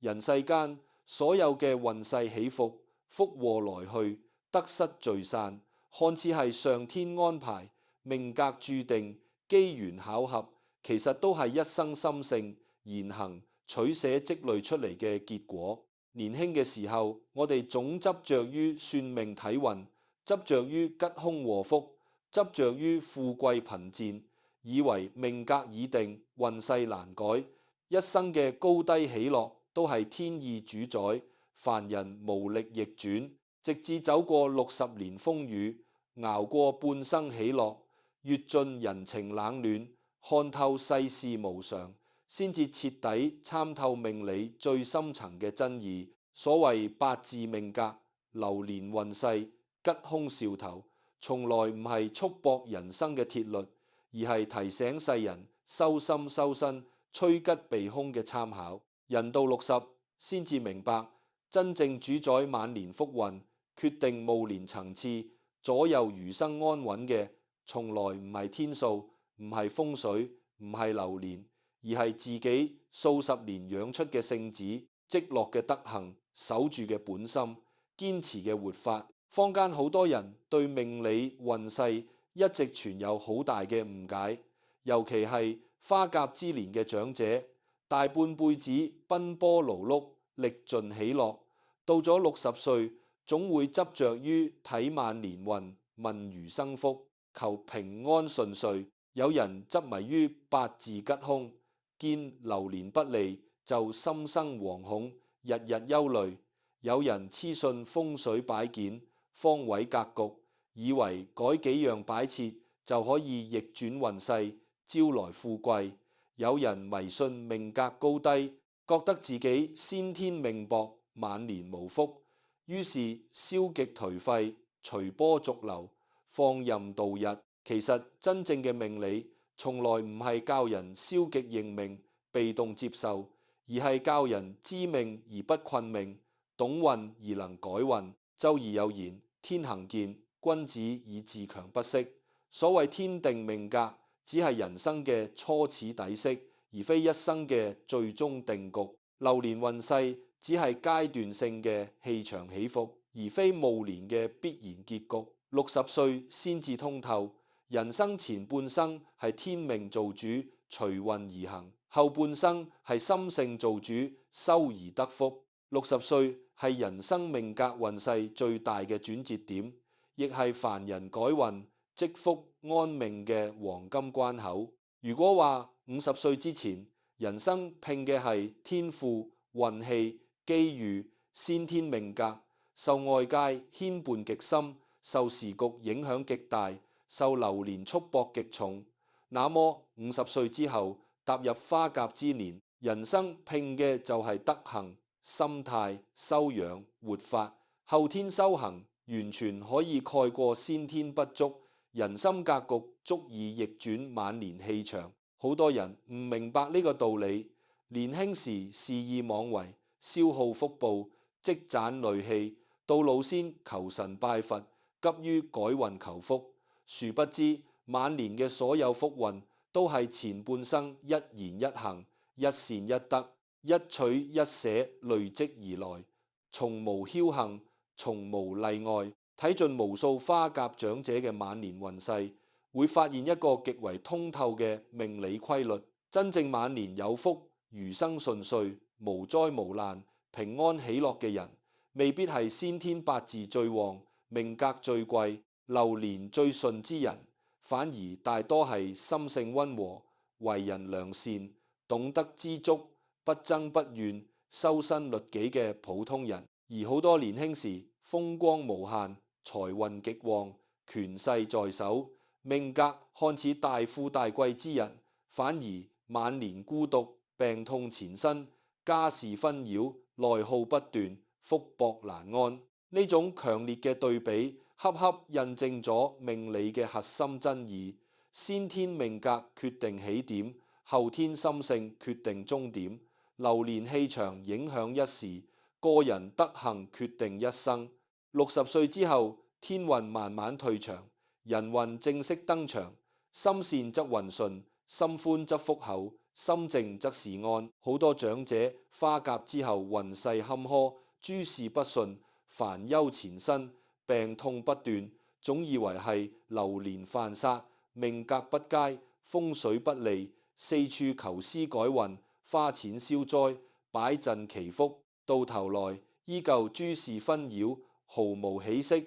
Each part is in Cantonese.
人世間所有嘅運勢起伏、福禍來去、得失聚散，看似係上天安排、命格注定、機緣巧合，其實都係一生心性、言行、取捨積累出嚟嘅結果。年輕嘅時候，我哋總執着於算命睇運，執着於吉凶禍福，執着於富貴貧賤，以為命格已定，運勢難改，一生嘅高低起落都係天意主宰，凡人無力逆轉，直至走過60年風雨，熬過半生喜樂，閱盡人情冷暖，看透世事無常，先至徹底參透命理最深層嘅真義。所謂八字命格、流年運勢、吉凶兆頭，從來唔係束縛人生嘅鐵律，而係提醒世人修心修身、趨吉避凶嘅參考。人到60先至明白，真正主宰晚年福運、決定暮年層次、左右餘生安穩嘅，從來唔係天數，唔係風水，唔係流年，而係自己數十年養出嘅聖子、積落嘅德行、守住嘅本心、堅持嘅活法。坊間好多人對命理運勢一直存有好大嘅誤解，尤其係花甲之年嘅長者，大半輩子奔波勞碌，歷盡喜樂，到咗60歲，總會執着於睇晚年運、問餘生福，求平安順遂。有人執迷於八字吉凶，見流年不利就心生惶恐，日日憂慮。有人痴信風水擺件、方位格局，以為改幾樣擺設就可以逆轉運勢，招來富貴。有人迷信命格高低，覺得自己先天命薄，晚年無福，於是消極頹廢，隨波逐流，放任度日。其實真正嘅命理從來唔係教人消極認命、被動接受，而係教人知命而不困命，懂運而能改運。周易有言：天行健，君子以自強不息。所謂天定命格，只係人生嘅初始底色，而非一生嘅最終定局。流年運勢只係階段性嘅氣場起伏，而非暮年嘅必然結局。60歲先至通透，人生前半生係天命做主，隨運而行；後半生係心性做主，修而得福。60歲係人生命格運勢最大嘅轉折點，亦係凡人改運、積福安命嘅黃金關口。如果話50歲之前，人生拼嘅係天賦、運氣、機遇、先天命格，受外界牽絆極深，受時局影響極大，受流年束縛極重。那麼50歲之後踏入花甲之年，人生拼嘅就係德行、心態、修養、活法。後天修行完全可以蓋過先天不足，人心格局足以逆轉晚年氣場。好多人唔明白呢個道理，年輕時肆意妄為，消耗福報，積攢累氣，到老先求神拜佛，急於改運求福。殊不知晚年嘅所有福運都係前半生一言一行、一善一德、一取一捨累積而來，從無僥倖，從無例外。睇盡無數花甲長者嘅晚年運勢，會發現一個極為通透嘅命理規律。真正晚年有福、餘生順遂、無災無難、平安喜樂嘅人，未必係先天八字最旺、命格最貴、流年最順之人，反而大多係心性溫和、為人良善、懂得知足、不爭不怨、修身律己嘅普通人。而好多年輕時風光無限、財運極旺、權勢在手，命格看似大富大貴之人，反而晚年孤獨、病痛纏身、家事紛擾、內耗不斷、福薄難安。呢種強烈嘅對比，恰恰印證咗命理嘅核心真義：先天命格決定起點，後天心性決定終點。流年氣場影響一時，個人德行決定一生。60歲之後，天運慢慢退場，人運正式登場。心善則運順，心寬則福厚，心靜則事安。好多長者花甲之後運勢坎坷，諸事不順，煩憂纏身，病痛不斷，總以為係流年犯煞，命格不佳，風水不利，四處求師改運，花錢消災，擺陣祈福，到頭來依舊諸事紛擾，毫無起色。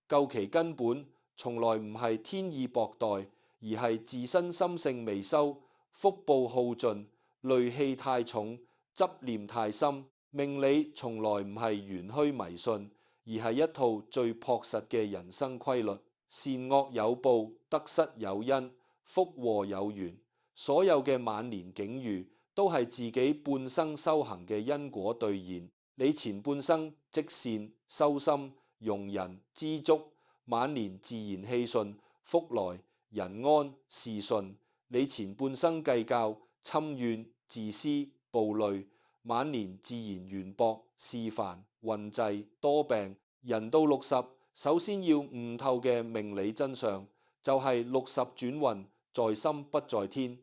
究其根本，從來唔係天意薄待，而係自身心性未修，福報耗盡，戾氣太重，執念太深。命理從來唔係玄虛迷信，而係一套最樸實嘅人生規律。善惡有報，得失有因，福禍有緣。所有嘅晚年境遇都係自己半生修行嘅因果兌現。你前半生積善修心，容人知足，晚年自然氣順，福來人安事順。你前半生計較侵怨自私暴戾，晚年自然緣薄事煩運滯多病。人到60，首先要悟透嘅命理真相就係60轉運，在心不在天。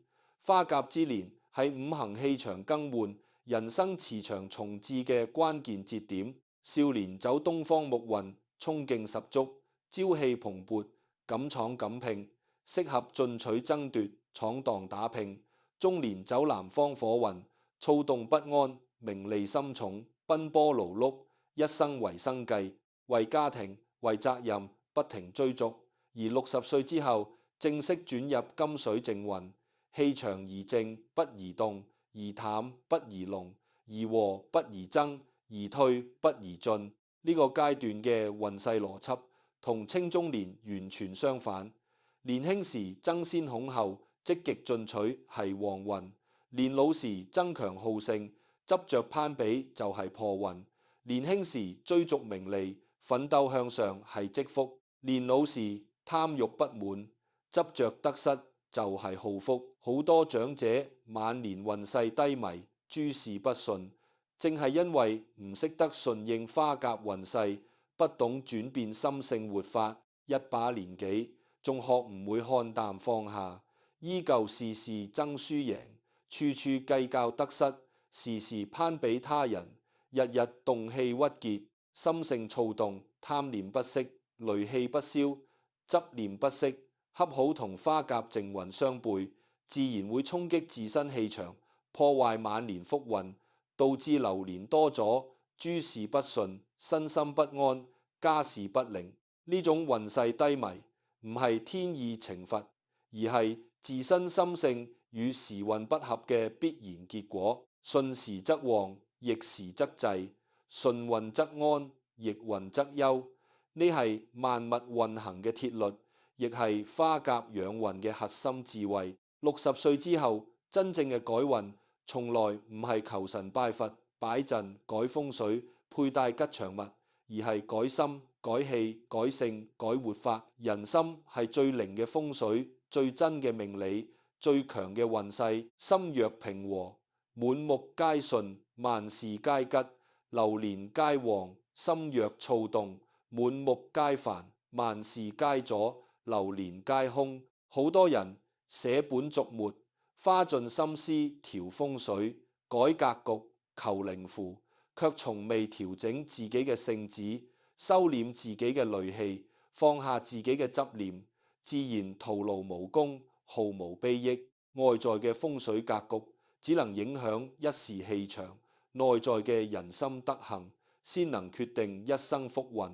花甲之年係五行氣場更換、人生磁場重置嘅關鍵節點。少年走東方木運，衝勁十足，朝氣蓬勃，敢闖敢拼，適合進取爭奪、闖蕩打拼。中年走南方火運，躁動不安，名利心重，奔波勞碌，一生為生計，為家庭、為責任不停追逐。而60歲之後，正式轉入金水正運，氣場宜靜不宜動，宜淡不宜濃，宜和不宜爭，宜退不宜進。呢個階段嘅運勢邏輯同青中年完全相反。年輕時爭先恐後，積極進取係旺運；年老時爭強好勝，執着攀比就係破運。年輕時追逐名利，奮鬥向上係積福；年老時貪欲不滿，執着得失就係耗福。好多長者晚年運勢低迷，諸事不順，正係因為唔識得順應花甲運勢，不懂轉變心性活法。一把年紀仲學唔會看淡放下，依舊事事爭輸贏，處處計較得失，時時攀比他人，日日動氣鬱結，心性躁動，貪念不息，戾氣不消，執念不息，恰好同花甲正運相背，自然會衝擊自身氣場，破壞晚年福運，導致流年多咗，諸事不順，身心不安，家事不寧。呢種運勢低迷，唔係天意懲罰，而係自身心性與時運不合嘅必然結果。順時則旺，逆時則滯；順運則安，逆運則憂。呢係萬物運行嘅鐵律，亦係花甲養運嘅核心智慧。60歲之後，真正嘅改運，從來唔係求神拜佛、擺陣、改風水、佩戴吉祥物，而係改心、改氣、改性、改活法。人心係最靈嘅風水，最真嘅命理，最強嘅運勢。心若平和，滿目皆順，萬事皆吉，流年皆旺；心若躁動，滿目皆煩，萬事皆阻，流年皆空。好多人捨本逐末，花盡心思調風水、改格局、求靈符，卻從未調整自己嘅性子，收斂自己嘅戾氣，放下自己嘅執念，自然徒勞無功，毫無裨益。外在嘅風水格局只能影響一時氣場，內在嘅人心德行先能決定一生福運。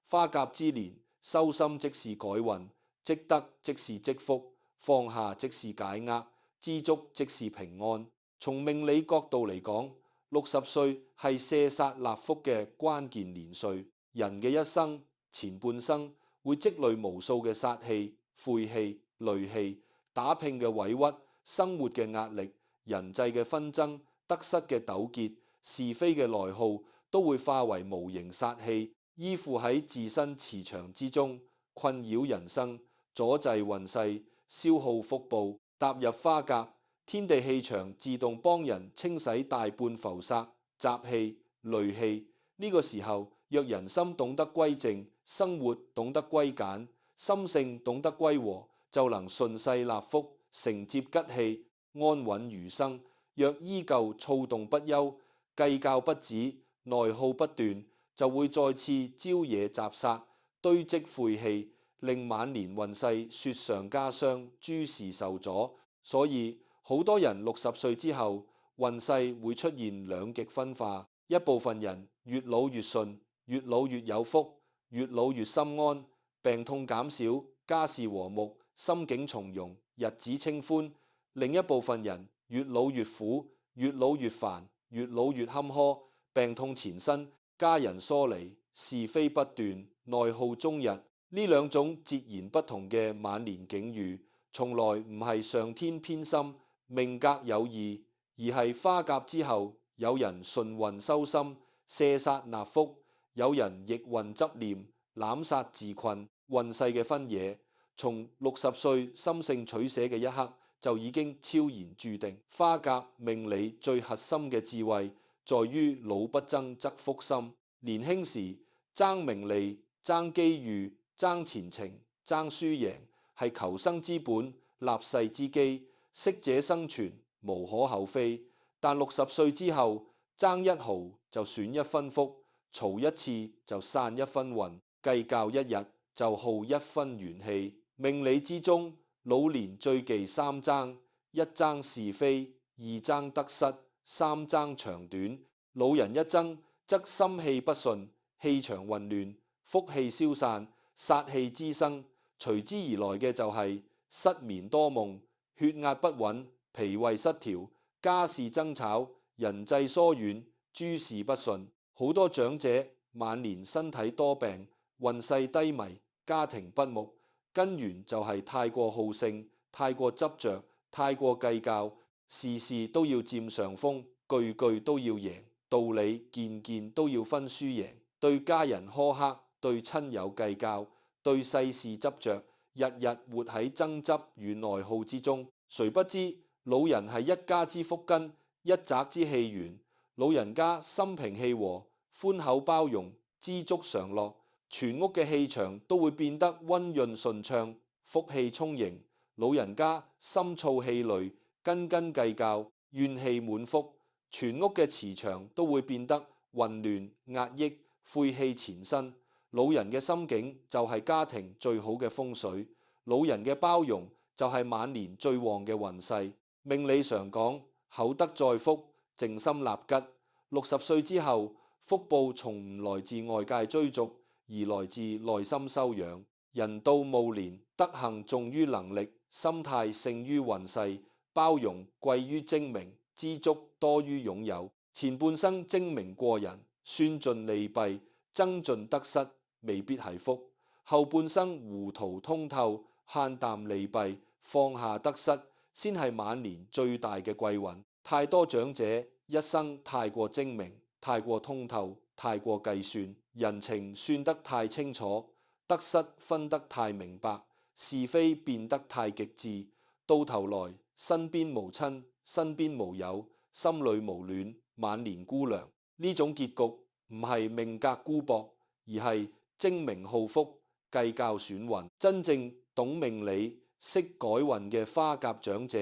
花甲之年，修心即是改運，積德即是積福，放下即是解厄，知足即是平安。從命理角度嚟講，60歲係卸煞納福嘅關鍵年歲。人嘅一生前半生會積累無數嘅煞氣、晦氣、戾氣，打拼嘅委屈，生活嘅壓力，人際嘅紛爭，得失嘅糾結，是非嘅內耗，都會化為無形煞氣，依附喺自身磁場之中，困擾人生，阻滯運勢，消耗福報。踏入花甲，天地氣場自動幫人清洗大半浮煞、雜氣、戾氣。呢個時候，若人心懂得歸正，生活懂得歸簡，心性懂得歸和，就能順勢納福，承接吉氣，安穩餘生。若依舊躁動不休，計較不止，內耗不斷，就會再次招惹雜煞，堆積晦氣，令晚年運勢雪上加霜，諸事受阻。所以好多人60歲之後，運勢會出現兩極分化，一部分人越老越順，越老越有福，越老越心安，病痛減少，家事和睦，心境從容，日子清歡；另一部分人越老越苦，越老越煩，越老越坎坷，病痛纏身，家人疏離，是非不斷，內耗終日。呢兩種截然不同嘅晚年境遇，從來唔係上天偏心、命格有異，而係花甲之後，有人順運修心、卸煞納福，有人逆運執念、攬煞自困。運勢嘅分野，從60歲心性取捨嘅一刻就已經超然注定。花甲命理最核心嘅智慧，在於老不爭則福心。年輕時爭名利、爭機遇、爭前程、爭輸贏，係求生之本、立世之基，適者生存，無可厚非。但60歲之後，爭一毫就損一分福，嘈一次就散一分運，計較一日就耗一分元氣。命理之中，老年最忌三爭：一爭是非，二爭得失，三爭長短。老人一爭，則心氣不順，氣場混亂，福氣消散，煞氣滋生。隨之而來嘅就係失眠多夢、血壓不穩、脾胃失調、家事爭吵、人際疏遠、諸事不順。好多長者晚年身體多病，運勢低迷，家庭不睦，根源就係太過好勝、太過執着、太過計較，事事都要佔上風，句句都要贏，道理件件都要分輸贏，對家人苛刻，對親友計較，對世事執着，日日活喺爭執與內耗之中。誰不知老人係一家之福根，一宅之氣源。老人家心平氣和，寬厚包容，知足常樂，全屋嘅氣場都會變得溫潤順暢，福氣充盈。老人家心燥氣餒，斤斤計較，怨氣滿腹，全屋嘅磁場都會變得混亂壓抑，晦氣纏身。老人嘅心境就係家庭最好嘅風水，老人嘅包容就係晚年最旺嘅運勢。命理上講，厚德載福，靜心立吉。60歲之後，福報從唔來自外界追逐，而來自內心修養。人到暮年，德行重於能力，心態勝於運勢，包容貴於精明，知足多於擁有。前半生精明過人，算盡利弊，增盡得失，未必係福；後半生糊塗通透，慳淡利弊，放下得失，先係晚年最大嘅貴運。太多長者一生太過精明，太過通透，太過計算，人情算得太清楚，得失分得太明白，是非變得太極致，到頭來身邊無親，身邊無友，心裏無暖，晚年孤涼。呢種結局唔係命格孤薄，而係精明好福，計較損運。真正懂命理、識改運嘅花甲長者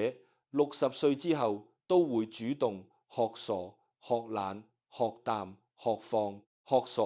，60歲之後都會主動學傻、學懶、學淡、學放、學傻，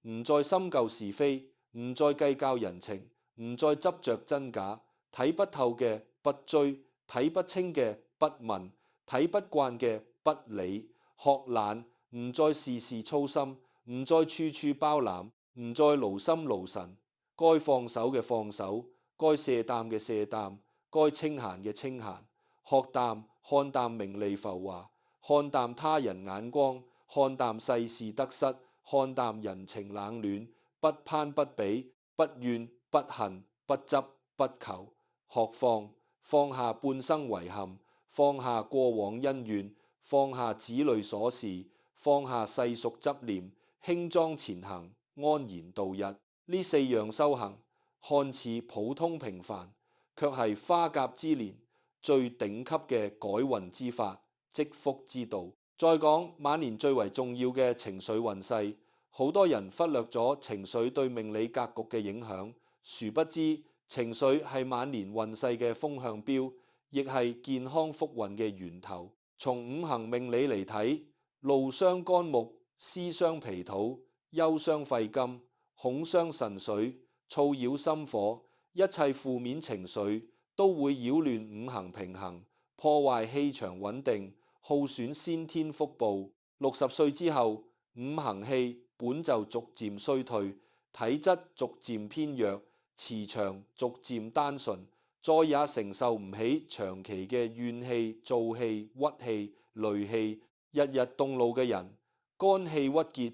唔再深究是非，唔再計較人情，唔再執着真假，睇不透嘅不追，睇不清嘅不問，睇不慣嘅不理。學懶，唔再事事操心，唔再處處包攬，唔再勞心勞神，該放手嘅放手，該卸淡嘅卸淡，該清閒嘅清閒。學淡，看淡名利浮華，看淡他人眼光，看淡世事得失，看淡人情冷暖，不攀不比，不怨不恨，不執不求。學放，放下半生遺憾，放下過往恩怨，放下子女瑣事，放下世俗執念，輕裝前行，安然度日。呢4樣修行看似普通平凡，卻係花甲之年最頂級嘅改運之法、積福之道。再講晚年最為重要嘅情緒運勢，好多人忽略咗情緒對命理格局嘅影響，殊不知情緒係晚年運勢嘅風向標。亦係健康福運嘅源頭。從五行命理嚟睇，怒傷肝木，思傷脾土，憂傷肺金，恐傷腎水，燥擾心火，一切負面情緒都會擾亂五行平衡，破壞氣場穩定，耗損先天福報。60歲之後，五行氣本就逐漸衰退，體質逐漸偏弱，磁場逐漸單純，再也承受唔起長期嘅怨氣、燥氣、鬱氣、戾氣，日日動怒嘅人，肝氣鬱結，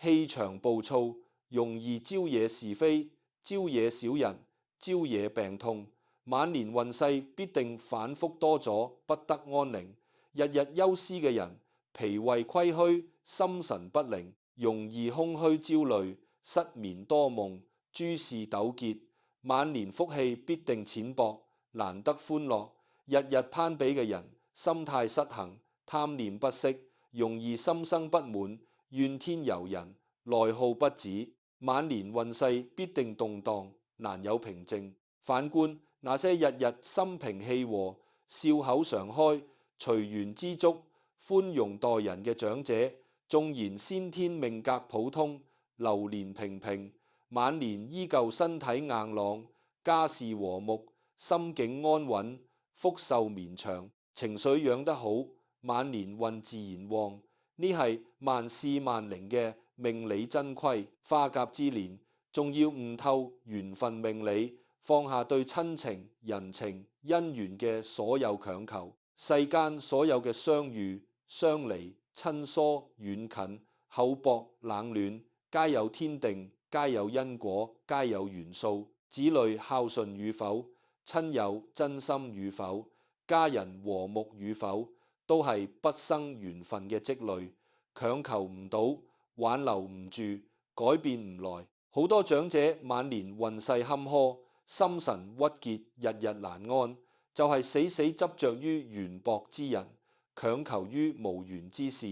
氣場暴躁，容易招惹是非，招惹小人，招惹病痛。晚年運勢必定反覆多咗，不得安寧。日日憂思嘅人，脾胃虧虛，心神不寧，容易空虛焦慮，失眠多夢，諸事糾結。晚年福氣必定淺薄，難得歡樂。日日攀比嘅人，心態失衡，貪念不息，容易心生不滿，怨天尤人，內耗不止。晚年運勢必定動盪，難有平靜。反觀那些日日心平氣和、笑口常開、隨緣知足、寬容待人嘅長者，縱然先天命格普通，流年平平，晚年依舊身體硬朗，家事和睦，心境安穩，福壽綿長，情緒養得好，晚年運自然旺。呢係萬事萬靈嘅命理真規。花甲之年，仲要悟透緣分命理，放下對親情、人情、姻緣嘅所有強求。世間所有嘅相遇、相離、親疏、遠近、厚薄、冷暖，皆有天定，皆有因果，皆有緣數。子女孝順與否，親友真心與否，家人和睦與否，都係畢生緣分嘅積累，強求唔到，挽留唔住，改變唔來。好多長者晚年運勢坎坷，心神鬱結，日日難安，就係死死執着於緣薄之人，強求於無緣之事，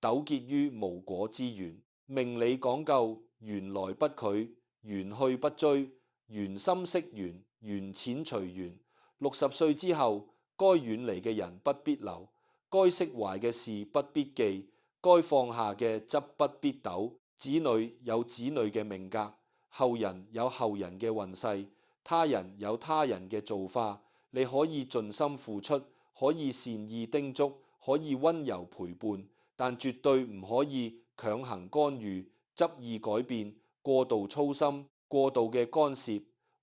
糾結於無果之緣。命理講究緣來不拒，緣去不追，緣深識緣，緣淺隨緣。60歲之後，該遠離嘅人不必留，該釋懷嘅事不必記，該放下嘅則不必抖。子女有子女嘅命格，後人有後人嘅運勢，他人有他人嘅造化。你可以盡心付出，可以善意叮囑，可以溫柔陪伴，但絕對唔可以強行干預、執意改變、過度操心、過度嘅干涉，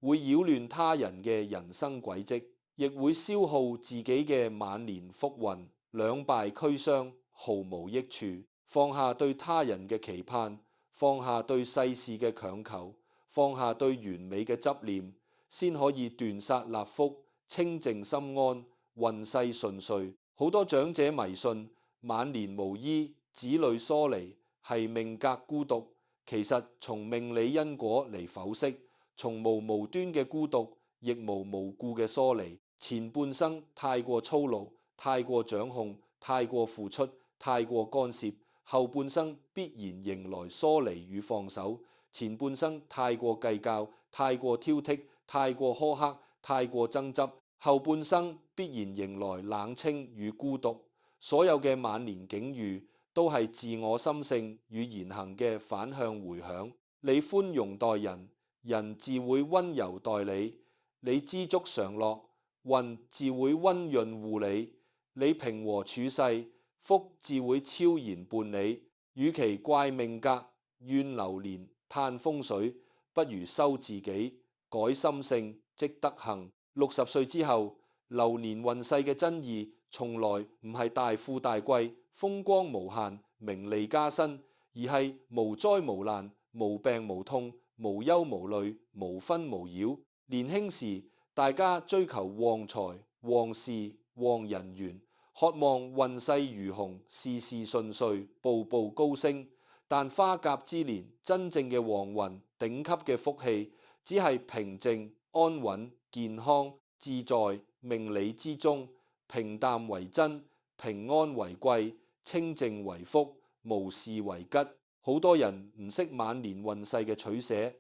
會擾亂他人嘅人生軌跡，亦會消耗自己嘅晚年福運，兩敗俱傷，毫無益處。放下對他人嘅期盼，放下對世事嘅強求，放下對完美嘅執念，先可以斷殺納福，清靜心安，運勢順遂。好多長者迷信晚年無依，子女疏離係命格孤獨，其實從命理因果嚟剖析，從無端嘅孤獨，亦無故嘅疏離。前半生太過操勞，太過掌控，太過付出，太過干涉，後半生必然迎來疏離與放手。前半生太過計較，太過挑剔，太過苛刻，太過爭執，後半生必然迎來冷清與孤獨。所有嘅晚年境遇都係自我心性與言行嘅反向回響。你寬容待人，人自會溫柔待你；你知足常樂，運自會溫潤護你；你平和處世，福自會超然伴你。與其怪命格、怨流年、嘆風水，不如修自己，改心性，積德行。60歲之後，流年運勢嘅真義，從來唔係大富大貴、風光無限、名利加身，而係無災無難、無病無痛、無憂無慮、無紛無擾。年輕時，大家追求旺財、旺事、旺人緣，渴望運勢如虹，事事順遂，步步高升。但花甲之年，真正嘅旺運、頂級嘅福氣，只係平靜、安穩、健康、自在。命理之中，平淡為真，平安為貴，清靜為福，無事為吉。好多人唔識晚年運勢嘅取捨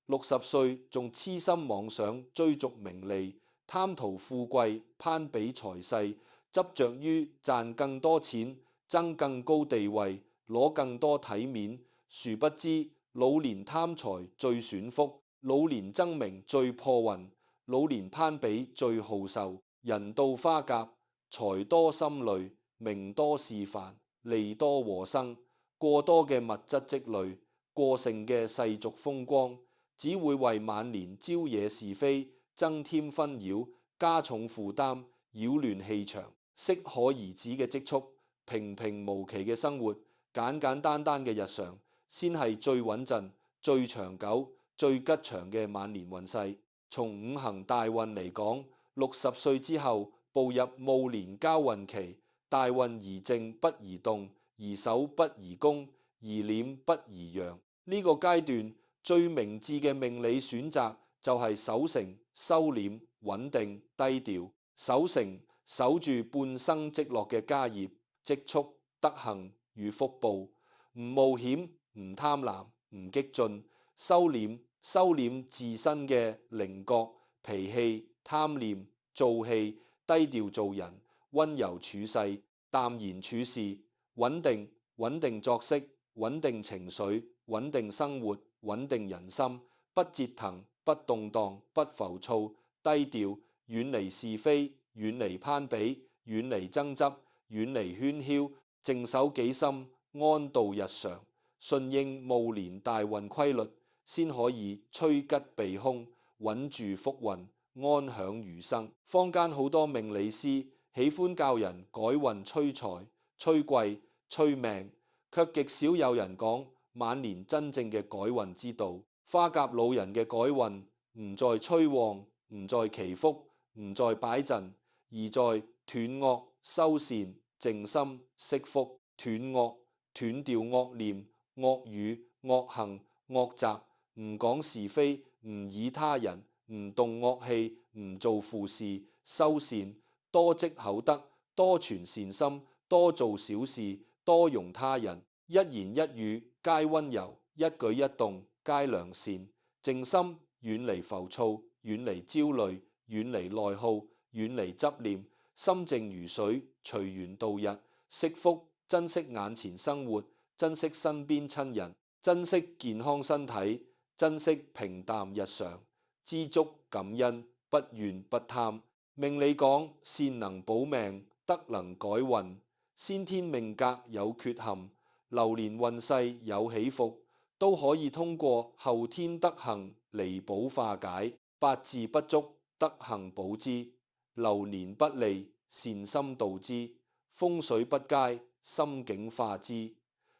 ，60歲仲痴心妄想追逐名利，貪圖富貴，攀比財勢，執着於賺更多錢，爭更高地位，攞更多體面。殊不知老年貪財最損福，老年爭名最破運，老年攀比最耗壽。人到花甲，財多心累，名多事煩，利多禍生。過多嘅物質積累，過剩嘅世俗風光，只會為晚年招惹是非，增添紛擾，加重負擔，擾亂氣場。適可而止嘅積蓄，平平無奇嘅生活，簡簡單單嘅日常，先係最穩陣、最長久、最吉祥嘅晚年運勢。從五行大運嚟講，60歲之後步入戊年交運期，大運宜靜不宜動，宜守不宜攻，宜斂不宜揚。呢個階段最明智嘅命理選擇就係守成、收斂、穩定、低調。守成，守住半生積落嘅家業、積蓄、德行與福報，唔冒險，唔貪婪，唔激進。收斂，收斂自身嘅稜角、脾氣、貪念、燥氣，低調做人，溫柔處世，淡然處事。穩定，穩定作息，穩定情緒，穩定生活，穩定人心。不折騰，不動蕩，不浮躁，低調，遠離是非，遠離攀比，遠離爭執，遠離喧囂，靜守己心，安度日常，順應戊年大運規律，先可以趨吉避凶，穩住福運，安享餘生。坊間好多命理師喜歡教人改運催財、催貴、催命，卻極少有人講晚年真正嘅改運之道。花甲老人嘅改運唔在催旺，唔在祈福，唔在擺陣，而在斷惡修善、靜心息福。斷惡，斷掉惡念、惡語、惡行、惡習，唔講是非，唔議他人，唔動惡氣，唔做負事。修善，多積厚德，多存善心，多做小事，多容他人。一言一語皆溫柔，一舉一動皆良善。靜心，遠離浮躁，遠離焦慮，遠離內耗，遠離執念。心靜如水，隨緣度日。惜福，珍惜眼前生活，珍惜身邊親人，珍惜健康身體，珍惜平淡日常。知足感恩，不怨不貪。命理講，善能保命，德能改運。先天命格有缺陷，流年運勢有起伏，都可以通過後天德行彌補化解。八字不足，德行補之；流年不利，善心度之；風水不佳，心境化之。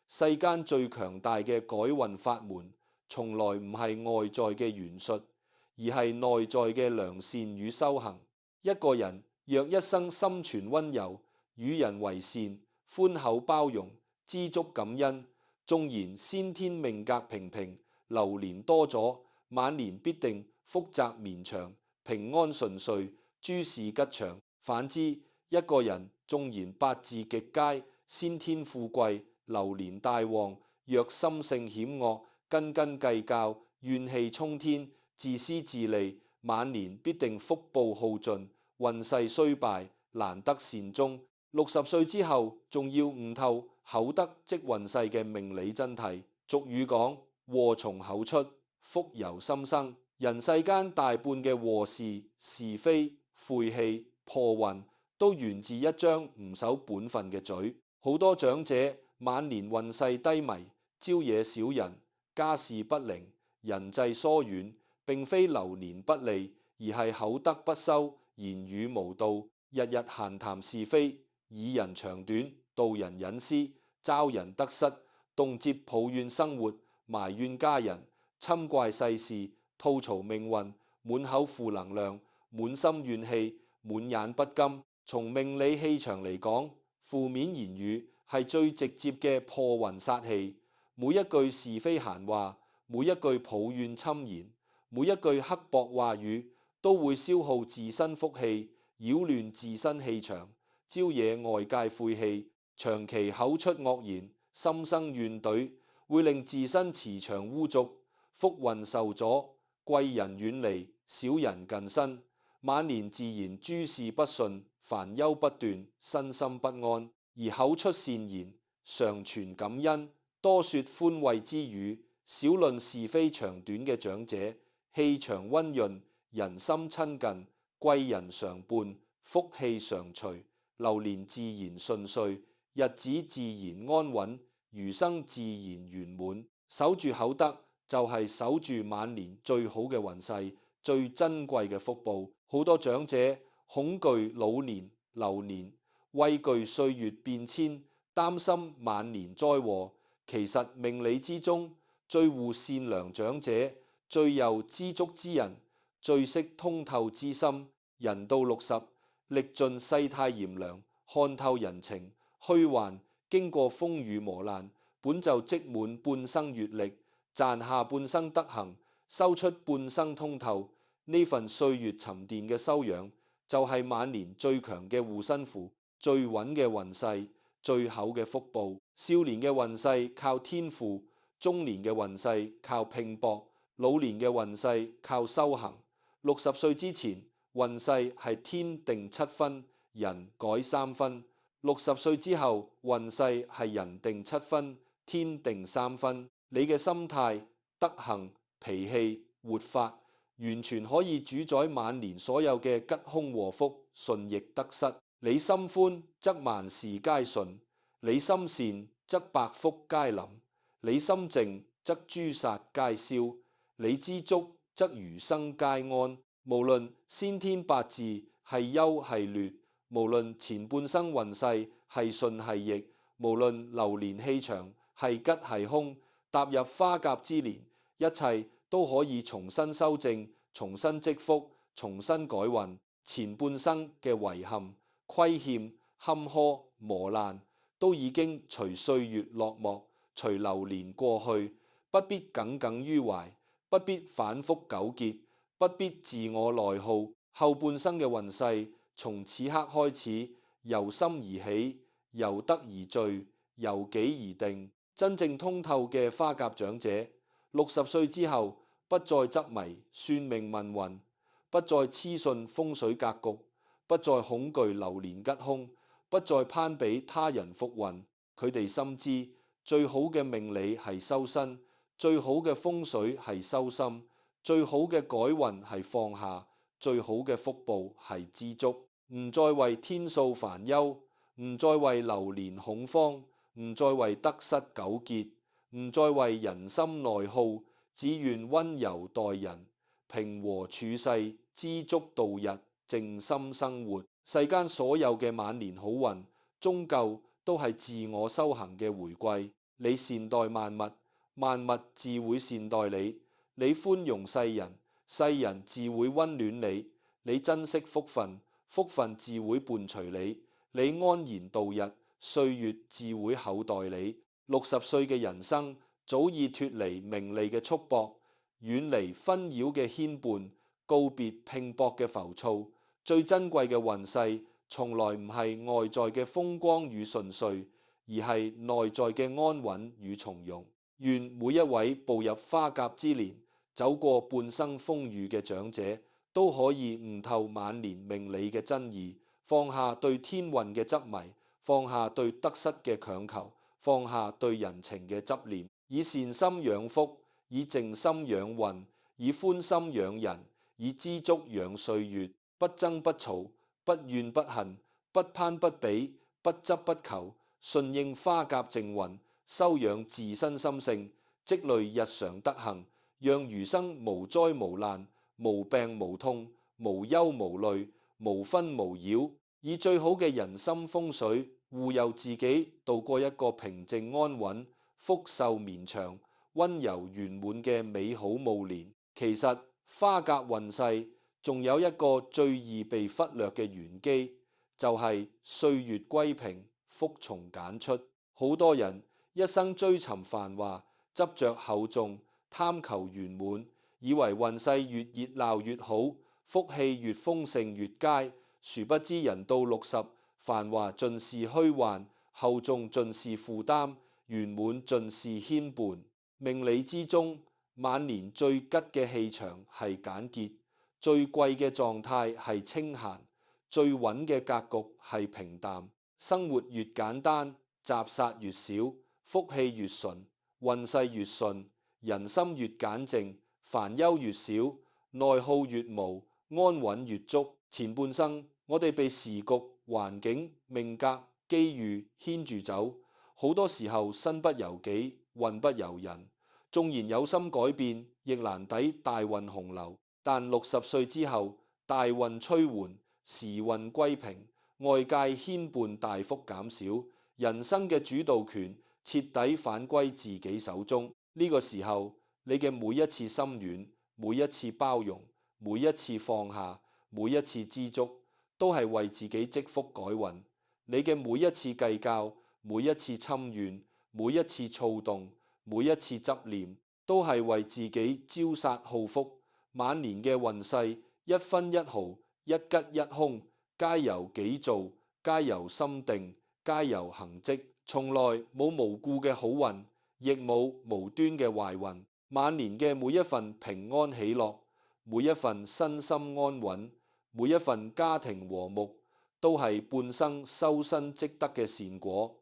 世間最強大嘅改運法門，從來唔係外在嘅元術，而係內在嘅良善與修行。一個人若一生心存溫柔，與人為善，寬厚包容，知足感恩，縱然先天命格平平，流年多咗，晚年必定福澤綿長，平安順遂，諸事吉祥。反之，一個人縱然八字極佳，先天富貴，流年大旺，若心性險惡，斤斤計較，怨氣沖天，自私自利，晚年必定福報耗盡，運勢衰敗，難得善終。60歲之後，仲要悟透口德即運勢嘅命理真諦。俗語講，禍從口出，福由心生。人世間大半嘅禍事、是非、晦氣、破運，都源自一張唔守本分嘅嘴。好多長者晚年運勢低迷，招惹小人，家事不寧，人際疏遠，並非流年不利，而係口德不修，言語無道，日日閒談是非，以人長短，道人隱私，嘲人得失，動輒抱怨生活，埋怨家人，嗔怪世事，吐槽命運，滿口負能量，滿心怨氣，滿眼不甘。從命理氣場嚟講，負面言語係最直接嘅破運殺氣。每一句是非閒話，每一句抱怨侵言，每一句刻薄話語，都會消耗自身福氣，擾亂自身氣場，招惹外界晦氣。長期口出惡言，心生怨懟，會令自身磁場污濁，福運受阻，貴人遠離，小人近身。晚年自然諸事不順，煩憂不斷，身心不安，而口出善言，常存感恩，多說寬慰之語，少論是非長短嘅長者，氣場溫潤，人心親近，貴人常伴，福氣常隨，流年自然順遂，日子自然安穩，餘生自然圓滿。守住口德就係守住晚年最好嘅運勢，最珍貴嘅福報。好多長者恐懼老年流年，畏懼歲月變遷，擔心晚年災禍。其實命理之中，最護善良長者，最有知足之人，最識通透之心。人到60，歷盡世態炎涼，看透人情虛幻，經過風雨磨難，本就積滿半生閱歷，賺下半生德行，修出半生通透。呢份歲月沉澱嘅修養，就係晚年最強嘅護身符，最穩嘅運勢，最厚嘅福報。少年嘅運勢靠天賦，中年嘅運勢靠拼搏，老年嘅運勢靠修行。60歲之前，運勢係天定7分，人改3分；60歲之後，運勢係人定7分，天定3分。你嘅心態、德行、脾氣、活法，完全可以主宰晚年所有嘅吉凶禍福、順逆得失。你心寬則萬事皆順，你心善則百福皆臨，你心靜則諸煞皆消，你知足則餘生皆安。無論先天八字係優係劣，無論前半生運勢係順係逆，無論流年氣場係吉係凶，踏入花甲之年，一切都可以重新修正，重新積福，重新改運。前半生嘅遺憾、虧欠、坎坷、磨難，都已經隨歲月落幕，隨流年過去，不必耿耿於懷，不必反覆糾結，不必自我內耗。後半生嘅運勢，從此刻開始，由心而起，由得而聚，由己而定。真正通透嘅花甲長者，60歲之後，不再執迷算命問運，不再痴信風水格局，不再恐懼流年吉凶，不再攀比他人福運。佢哋深知最好嘅命理係修身，最好嘅風水係修心，最好嘅改運係放下，最好嘅福報係知足。唔再為天數煩憂，唔再為流年恐慌，唔再為得失糾結，唔再為人心內耗，只願溫柔待人，平和處世，知足度日，靜心生活。世間所有嘅晚年好運，終究都係自我修行嘅回歸。你善待萬物，萬物自會善待你；你寬容世人，世人自會溫暖你；你珍惜福分，福分自會伴隨你；你安然度日，歲月自會厚待你。60歲嘅人生早已脫離名利嘅束縛，遠離紛擾嘅牽絆，告別拼搏嘅浮躁。最珍貴嘅運勢，從來唔係外在嘅風光與順遂，而係內在嘅安穩與從容。願每一位步入花甲之年，走過半生風雨嘅長者，都可以悟透晚年命理嘅真義，放下對天運嘅執迷，放下對得失嘅強求，放下對人情嘅執念，以善心養福，以靜心養運，以寬心養人，以知足養歲月。不爭不嘈，不怨不恨，不攀不比，不執不求，順應花甲正運，修養自身心性，積累日常德行，讓餘生無災無難，無病無痛，無憂無慮，無紛無擾，以最好嘅人心風水護佑自己，度過一個平靜安穩、福壽綿長、溫柔圓滿嘅美好暮年。其實花甲運勢仲有一個最易被忽略嘅玄機，就係歲月歸平，福從簡出。好多人一生追尋繁華，執着厚重，貪求圓滿，以為運勢越熱鬧越好，福氣越豐盛越佳。殊不知人到60，繁華盡是虛幻，厚重盡是負擔，圓滿盡是牽絆。命理之中，晚年最吉嘅氣場係簡潔，最貴嘅狀態係清閒，最穩嘅格局係平淡。生活越簡單，雜殺越少，福氣越純，運勢越順，人心越簡淨，煩憂越少，內耗越無，安穩越足。前半生我哋被時局、環境、命格、機遇牽住走，好多時候身不由己，運不由人。縱然有心改變，亦難抵大運洪流。但60歲之後，大運趨緩，時運歸平，外界牽絆大幅減少，人生嘅主導權徹底反歸自己手中。呢個時候，你嘅每一次心軟，每一次包容，每一次放下，每一次知足，都係為自己積福改運。你嘅每一次計較，每一次侵怨，每一次躁動，每一次執念，都係為自己招殺耗福。晚年嘅運勢，一分一毫，一吉一凶，皆由己造，皆由心定，皆由行積，從來冇無故嘅好運，亦冇無端嘅壞運。晚年嘅每一份平安喜樂，每一份身心安穩，每一份家庭和睦，都係半生修身積德嘅善果。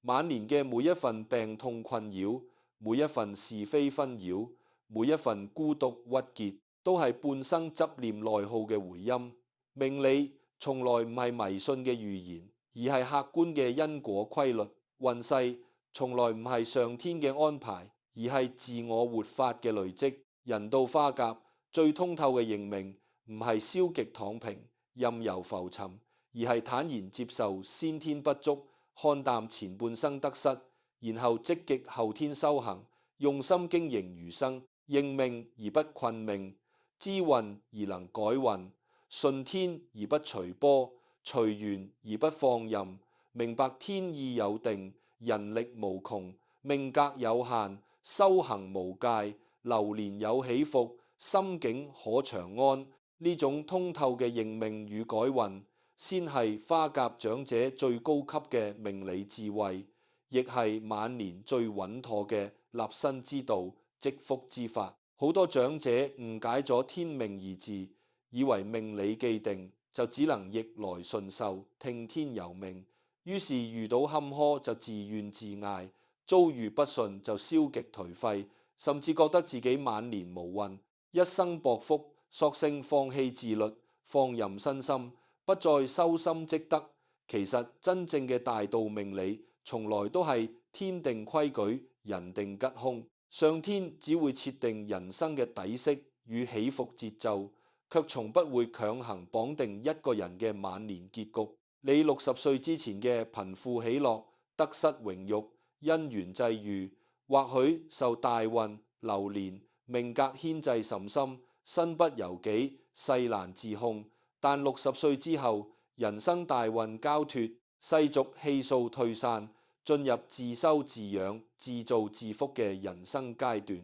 晚年嘅每一份病痛困擾，每一份是非紛擾，每一份孤獨鬱結，都係半生執念內耗嘅回音。命理從來唔係迷信嘅預言，而係客觀嘅因果規律。運勢從來唔係上天嘅安排，而係自我活法嘅累積。人到花甲，最通透嘅認命，唔係消極躺平，任由浮沉，而係坦然接受先天不足，看淡前半生得失，然後積極後天修行，用心經營餘生。認命而不困命，知運而能改運，順天而不隨波，隨緣而不放任，明白天意有定，人力無窮，命格有限，修行無界，流年有起伏，心境可長安。呢種通透嘅認命與改運，先係花甲長者最高級嘅命理智慧，亦係晚年最穩妥嘅立身之道、積福之法。好多長者誤解咗天命二字，以為命理既定就只能逆來順受、聽天由命，於是遇到坎坷就自怨自艾，遭遇不順就消極頹廢，甚至覺得自己晚年無運，一生薄福，索性放棄自律，放任身心，不再修心積德。其實真正嘅大道命理，從來都係天定規矩，人定吉凶。上天只會設定人生嘅底色與起伏節奏，卻從不會強行綁定一個人嘅晚年結局。你60歲之前嘅貧富喜樂、得失榮辱、因緣際遇，或許受大運、流年、命格牽制甚深，身不由己，勢難自控。但60歲之後，人生大運交脫，世俗氣數退散，進入自修自養、自造自福嘅人生階段。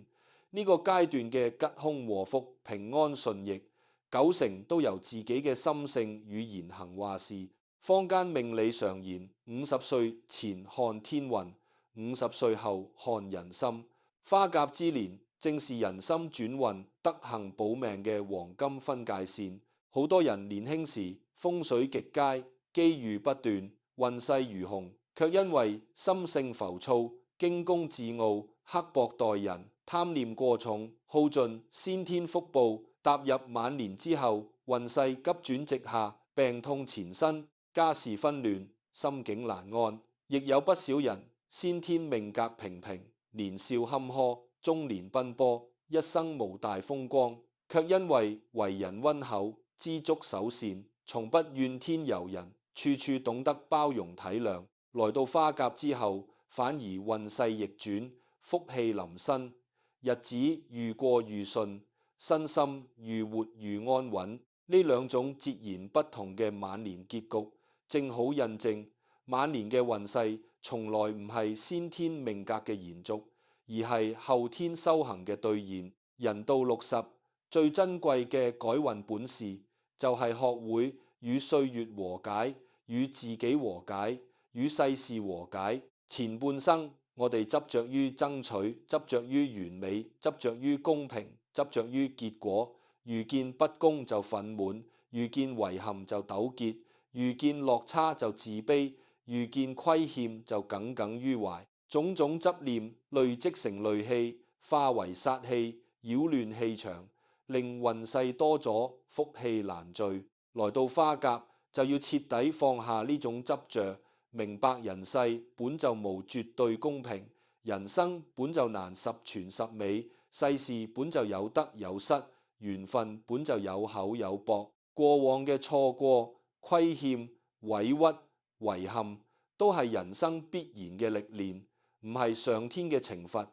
呢個階段嘅吉凶禍福、平安順逆，90%都由自己嘅心性與言行話事。坊間命理常言，50歲前看天運，50歲後看人心。花甲之年正是人心轉運、德行保命嘅黃金分界線。好多人年輕時風水極佳，機遇不斷，運勢如虹，卻因為心性浮躁、驚弓自傲、刻薄待人、貪念過重，耗盡先天福報。踏入晚年之後，運勢急轉直下，病痛纏身，家事紛亂，心境難安。亦有不少人先天命格平平，年少坎坷，中年奔波，一生無大風光，卻因為為人溫厚、知足守善，從不怨天尤人，處處懂得包容體諒。來到花甲之後，反而運勢逆轉，福氣臨身，日子愈過愈順，身心愈活愈安穩。呢兩種截然不同嘅晚年結局，正好印證晚年嘅運勢從來唔係先天命格嘅延續，而係後天修行嘅兌現。人到60，最珍貴嘅改運本事，就係學會與歲月和解，與自己和解，與世事和解。前半生我哋執着於爭取，執着於完美，執着於公平，執着於結果，遇見不公就憤滿，遇見遺憾就糾結，遇見落差就自卑，遇見虧欠就耿耿於懷。種種執念累積成戾氣，化為殺氣，擾亂氣場，令運勢多咗，福氣難聚。來到花甲就要徹底放下呢種執着，明白人世本就無絕對公平，人生本就難十全十美，世事本就有得有失，緣分本就有厚有薄。過往嘅錯過、虧欠、委屈、遺憾，都係人生必然嘅歷練，唔係上天嘅懲罰，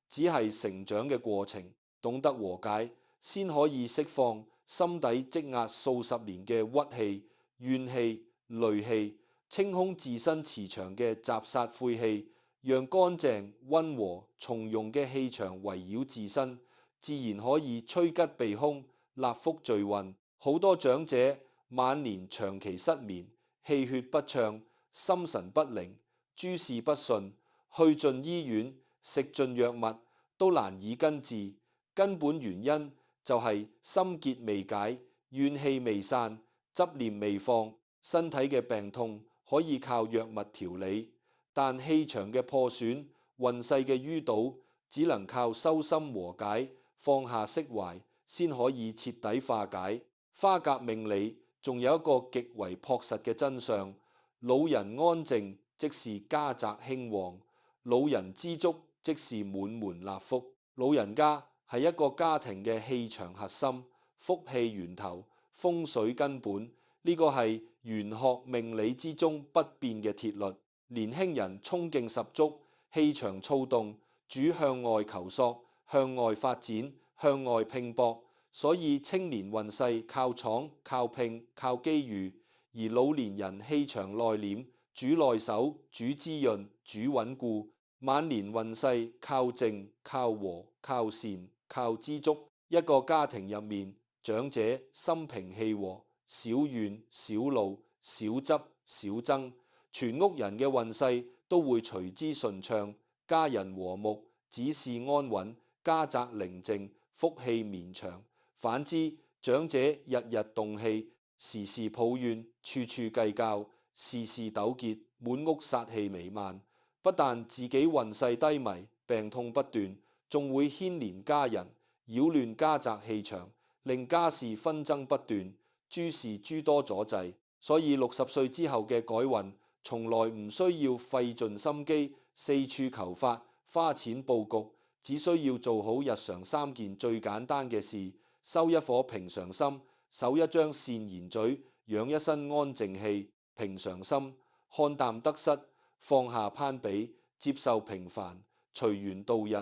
只係成長嘅過程。懂得和解，先可以釋放心底積壓數十年嘅鬱氣、怨氣、戾氣，清空自身磁場嘅雜煞晦氣，讓乾淨、溫和、從容嘅氣場圍繞自身，自然可以趨吉避凶、納福聚運。好多長者晚年長期失眠、氣血不暢、心神不寧、諸事不順，去盡醫院、食盡藥物都難以根治。根本原因就係心結未解、怨氣未散、執念未放。身體嘅病痛可以靠藥物調理，但氣場嘅破損、運勢嘅淤堵，只能靠修心和解、放下釋懷，先可以徹底化解。花甲命理仲有一個極為樸實嘅真相：老人安靜，即是家宅興旺；老人知足，即是滿門納福。老人家係一個家庭嘅氣場核心、福氣源頭、風水根本。呢個係玄學命理之中不變嘅鐵律。年輕人衝勁十足，氣場躁動，主向外求索、向外發展、向外拼搏。所以青年運勢靠闖、靠拼、靠機遇；而老年人氣場內斂，主內守、主滋潤、主穩固。晚年運勢靠靜、靠和、靠善、靠知足。一個家庭入面，長者心平氣和，少怨少怒，少執少爭，全屋人嘅運勢都會隨之順暢，家人和睦，子嗣安穩，家宅寧靜，福氣綿長。反之，長者日日動氣，時時抱怨，處處計較，事事糾結，滿屋殺氣彌漫，不但自己運勢低迷，病痛不斷，仲會牽連家人，擾亂家宅氣場，令家事紛爭不斷，諸事諸多阻滯。所以60歲之後嘅改運，從來唔需要費盡心機，四處求法，花錢佈局，只需要做好日常3件最簡單嘅事。收一顆平常心，守一張善言嘴，養一身安靜氣。平常心，看淡得失，放下攀比，接受平凡，隨緣度日，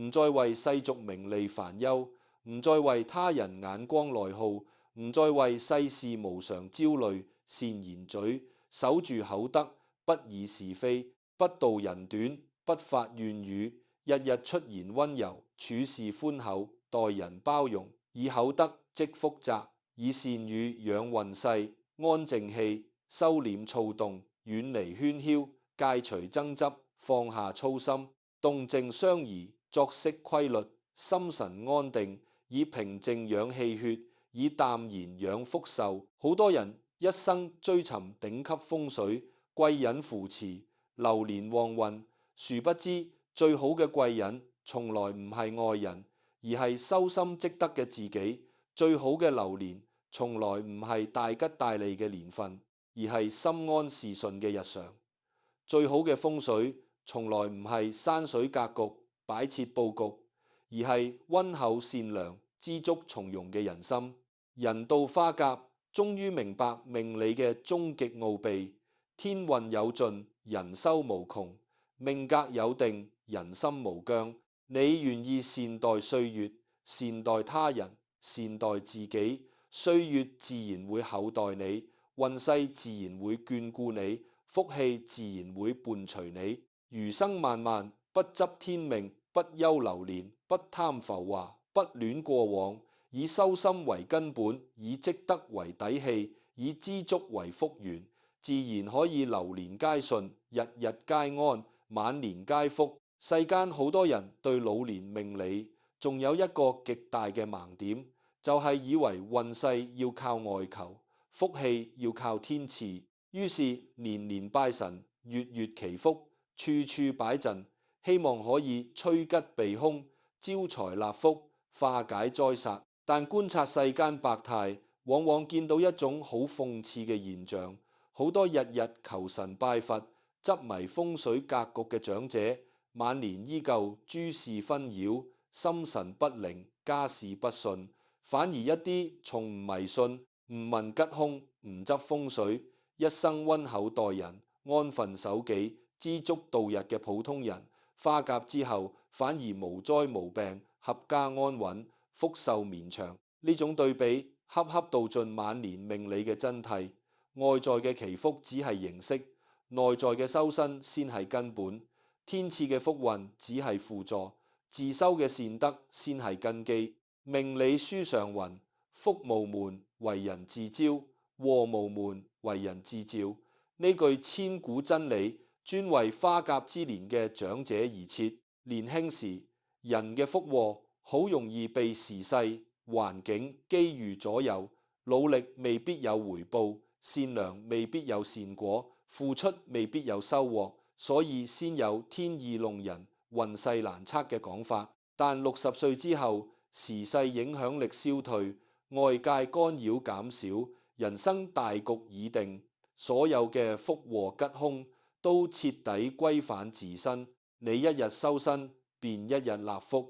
唔再為世俗名利煩憂，唔再為他人眼光內耗，唔再為世事無常焦慮。善言嘴，守住口德，不議是非，不道人短，不發怨語，日日出言溫柔，處事寬厚，待人包容。以口德積福澤，以善語養運勢，安靜氣，收斂躁動，遠離喧囂，戒除爭執，放下操心，動靜相宜，作息規律，心神安定，以平靜養氣血，以淡然養福壽。好多人一生追尋頂級風水、貴人扶持、流年旺運，殊不知最好嘅貴人從來唔係外人，而係修心積德嘅自己。最好嘅流年從來唔係大吉大利嘅年份，而係心安事順嘅日常。最好嘅風水從來唔係山水格局、擺設佈局，而係溫厚善良、知足從容嘅人心。人到花甲，終於明白命理嘅終極奧秘。天運有盡，人修無窮；命格有定，人心無疆。你願意善待歲月，善待他人，善待自己，歲月自然會厚待你，運勢自然會眷顧你，福氣自然會伴隨你。餘生漫漫，不執天命，不憂流年，不貪浮華，不戀過往，以修心為根本，以積德為底氣，以知足為福源，自然可以流年皆順，日日皆安，晚年皆福。世間好多人對老年命理仲有一個極大嘅盲點，就係以為運勢要靠外求，福氣要靠天賜，於是年年拜神，月月祈福，處處擺陣，希望可以趨吉避凶、招財納福、化解災煞。但觀察世間百態，往往見到一種好諷刺嘅現象：好多日日求神拜佛、執迷風水格局嘅長者，晚年依舊諸事紛擾，心神不寧，家事不順。反而一啲從唔迷信、唔問吉凶、唔執風水，一生溫厚待人、安分守己、知足度日嘅普通人，花甲之後反而無災無病、合家安穩、福壽綿長。呢種對比恰恰道盡晚年命理嘅真諦。外在嘅祈福只係形式，內在嘅修身先係根本。天賜嘅福運只係輔助，自修嘅善德先係根基。命理書上云：福無門，為人自招；禍無門，為人自召。呢句千古真理，專為花甲之年嘅長者而設。年輕時，人嘅福禍好容易被時勢、環境、機遇左右，努力未必有回報，善良未必有善果，付出未必有收穫，所以先有天意弄人、運勢難測嘅講法。但60歲之後，時勢影響力消退，外界干擾減少，人生大局已定，所有嘅福禍吉凶都徹底歸返自身。你一日修身，便一日納福；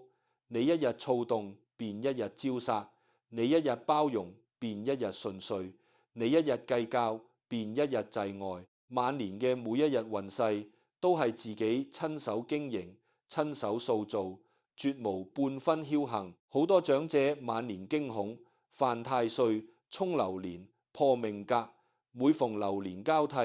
你一日躁動，便一日招煞；你一日包容，便一日順遂；你一日計較，便一日滯礙。晚年嘅每一日運勢，都係自己親手經營、親手塑造，絕無半分僥倖。好多長者晚年驚恐，犯太歲、沖流年、破命格，每逢流年交替、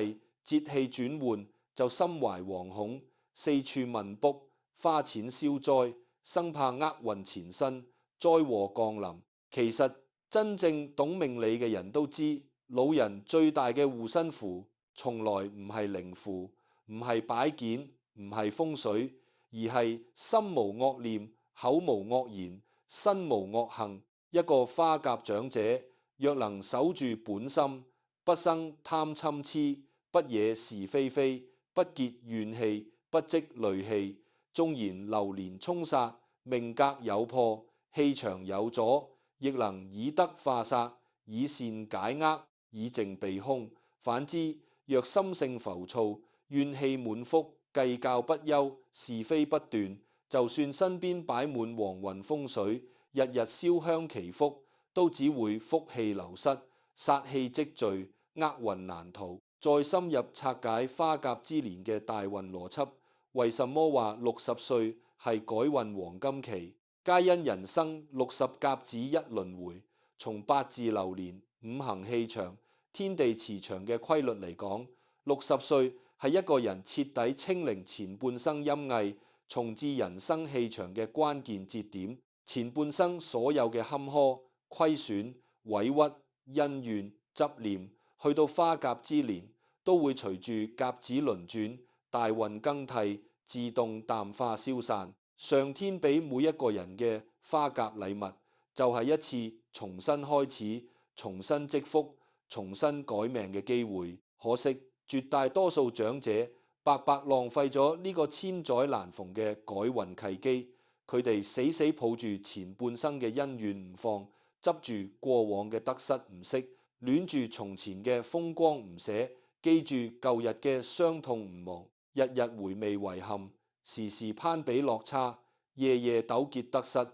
節氣轉換，就心懷惶恐，四處問卜，花錢消災，生怕厄運纏身、災禍降臨。其實真正懂命理嘅人都知，老人最大嘅護身符，從來唔係靈符，唔係擺件，唔係風水，而係心無惡念、口無惡言、身無惡行。一個花甲長者若能守住本心，不生貪嗔癡，不惹是非非，不結怨氣，不積戾氣，縱然流年沖煞，命格有破，氣場有阻，亦能以德化煞，以善解厄，以靜避凶。反之，若心性浮躁，怨氣滿腹，計較不休，是非不斷，就算身邊擺滿黃雲風水，日日燒香祈福，都只會福氣流失，煞氣積聚，厄運難逃。再深入拆解花甲之年嘅大運邏輯，為什麼話60歲係改運黃金期？皆因人生60甲子一輪迴。從八字流年、五行氣場、天地磁場嘅規律嚟講，60歲係一個人徹底清零前半生陰翳，重置人生氣場嘅關鍵節點。前半生所有嘅坎坷、虧損、委屈、恩怨、執念，去到花甲之年，都會隨住甲子輪轉、大運更替，自動淡化消散。上天俾每一個人嘅花甲禮物，就係一次重新開始、重新積福、重新改命嘅機會。可惜絕大多數長者白白浪費咗呢個千載難逢嘅改運契機。佢哋死死抱住前半生嘅恩怨唔放，執住過往嘅得失唔識，戀住從前嘅風光唔捨，記住舊日嘅傷痛唔忘，日日回味遺憾，時時攀比落差，夜夜糾結得失，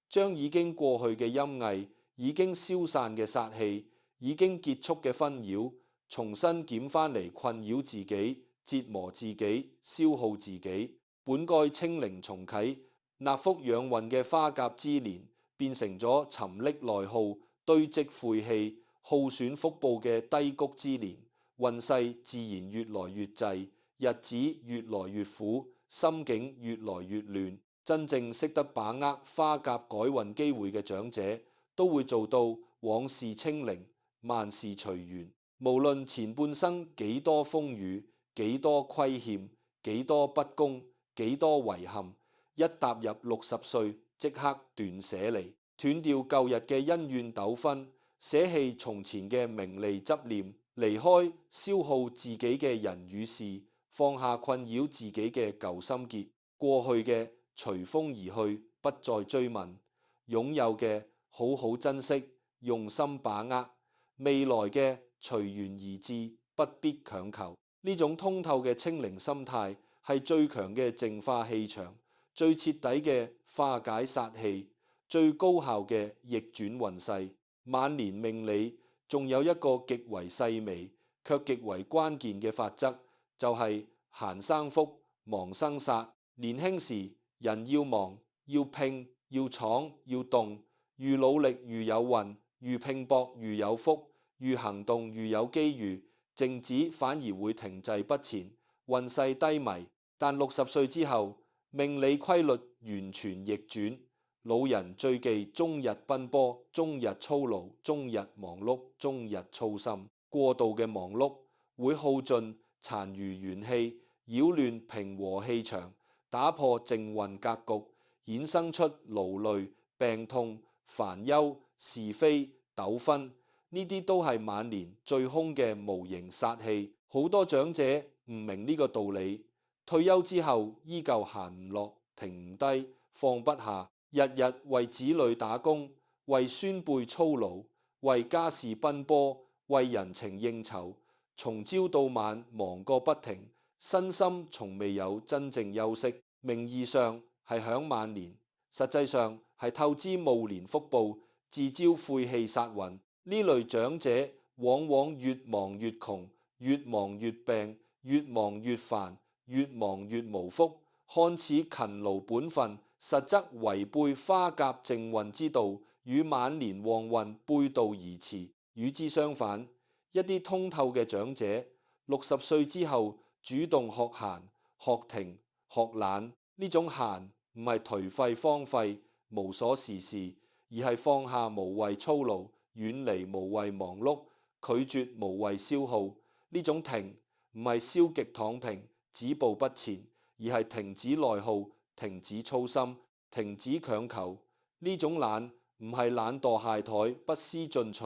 將已經過去嘅陰翳、已經消散嘅煞氣、已經結束嘅紛擾，重新撿翻嚟困擾自己、折磨自己、消耗自己。本該清零重啟、納福養運嘅花甲之年，變成咗沉溺內耗、堆積晦氣、耗損福報嘅低谷之年，運勢自然越來越滯，日子越來越苦，心境越來越亂。真正識得把握花甲改運機會嘅長者，都會做到往事清零，萬事隨緣。無論前半生幾多風雨、幾多虧欠、幾多不公、幾多遺憾，一踏入60歲，即刻斷捨離。斷掉舊日嘅恩怨糾紛，捨棄從前嘅名利執念，離開消耗自己嘅人與事，放下困擾自己嘅舊心結。過去嘅隨風而去，不再追問；擁有嘅好好珍惜，用心把握；未來嘅隨緣而至，不必強求。呢種通透嘅清靈心態，係最強嘅淨化氣場，最徹底嘅化解殺氣，最高效嘅逆轉運勢。晚年命理仲有一個極為細微卻極為關鍵嘅法則，就係閒生福，忙生殺。年輕時人要忙，要拼，要闖，要動，愈努力愈有運，愈拼搏愈有福，愈行動愈有機遇。靜止反而會停滯不前，運勢低迷。但60歲之後，命理規律完全逆轉。老人最忌終日奔波，終日操勞，終日忙碌，終日操心。過度嘅忙碌會耗盡殘餘元氣，擾亂平和氣場，打破靜運格局，衍生出勞累、病痛、煩憂、是非、糾紛。呢啲都係晚年最兇嘅無形殺氣。好多長者唔明呢個道理，退休之後依舊閒唔落，停唔低，放不下，日日為子女打工，為孫輩操勞，為家事奔波，為人情應酬，從朝到晚忙個不停，身心從未有真正休息。名義上係享晚年，實際上係透支暮年福報，自招晦氣殺魂。呢類長者往往越忙越窮，越忙越病，越忙越煩，越忙越無福。看似勤勞本分，實則違背花甲正運之道，與晚年旺運背道而馳。與之相反，一啲通透嘅長者，60歲之後主動學閒、學停、學懶。呢種閒唔係頹廢荒廢、無所事事，而係放下無謂操勞，遠離無謂忙碌，拒絕無謂消耗。呢種停唔係消極躺平、止步不前，而係停止內耗、停止操心、停止強求。呢種懶唔係懶惰懈怠、不思進取，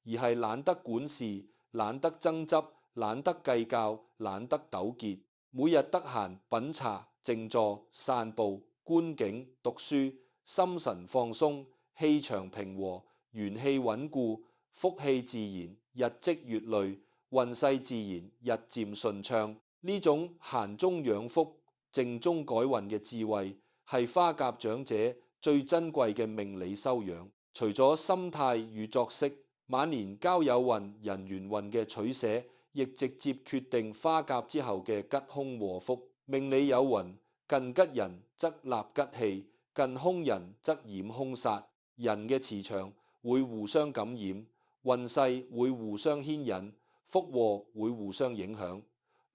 而係懶得管事、懶得爭執、懶得計較、懶得糾結。每日得閒品茶、靜坐、散步、觀景、讀書，心神放鬆，氣場平和，元氣穩固，福氣自然日積月累，運勢自然日漸順暢。呢種閒中養福、靜中改運嘅智慧，係花甲長者最珍貴嘅命理修養。除咗心態與作息，晚年交友運、人緣運嘅取捨，亦直接決定花甲之後嘅吉凶禍福。命理有云：近吉人則立吉氣，近凶人則染凶煞。人嘅磁場會互相感染，運勢會互相牽引，福禍會互相影響。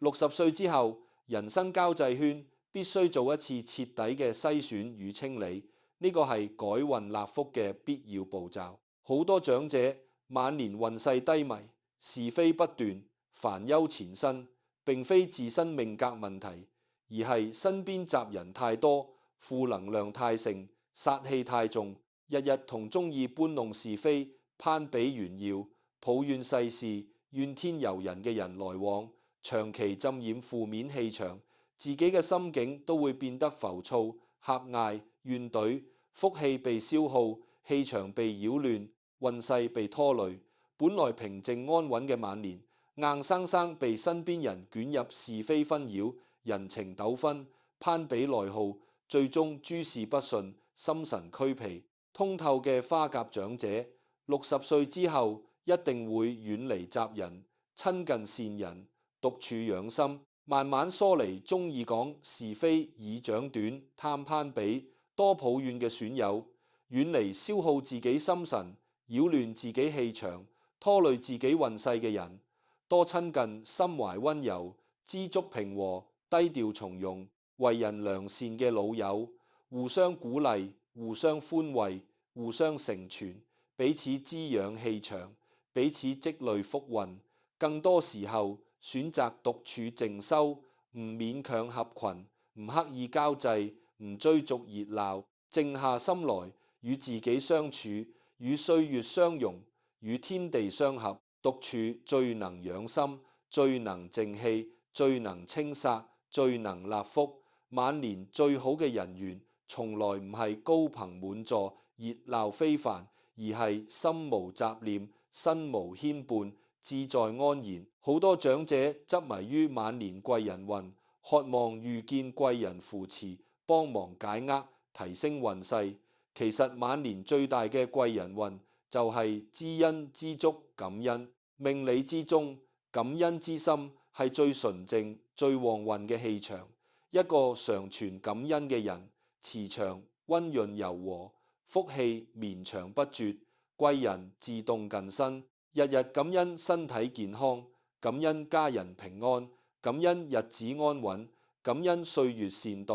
60歲之後，人生交際圈必須做一次徹底嘅篩選與清理，呢個係改運納福嘅必要步驟。好多長者晚年運勢低迷，是非不斷，煩憂纏身，並非自身命格問題，而係身邊雜人太多，負能量太盛，殺氣太重，日日同中意搬弄是非、攀比炫耀、抱怨世事、怨天尤人嘅人來往，長期浸染負面氣場，自己嘅心境都會變得浮躁、狹隘、怨懟，福氣被消耗，氣場被擾亂，運勢被拖累。本來平靜安穩嘅晚年，硬生生被身邊人捲入是非紛擾、人情糾紛、攀比內耗，最終諸事不順，心神俱疲。通透嘅花甲長者，60歲之後一定會遠離雜人，親近善人，獨處養心，慢慢疏離中意講是非、以長短、貪攀比、多抱怨嘅損友，遠離消耗自己心神、擾亂自己氣場、拖累自己運勢嘅人，多親近心懷溫柔、知足平和、低調從容、為人良善嘅老友，互相鼓勵、互相寬慰、互相成全，彼此滋養氣場，彼此積累福運。更多時候選擇獨處靜修，唔勉強合群，唔刻意交際，唔追逐熱鬧，靜下心來，與自己相處，與歲月相融，與天地相合。獨處最能養心，最能靜氣，最能清煞，最能納福。晚年最好嘅人緣，從來唔係高朋滿座、熱鬧非凡，而係心無雜念、身無牽絆、自在安然。好多長者執迷於晚年貴人運，渴望遇見貴人扶持，幫忙解厄，提升運勢。其實晚年最大嘅貴人運就係知恩知足感恩。命理之中，感恩之心係最純正、最旺運嘅氣場。一個常存感恩嘅人，磁場溫潤柔和，福氣綿長不絕，貴人自動近身。日日感恩身體健康，感恩家人平安，感恩日子安穩，感恩歲月善待，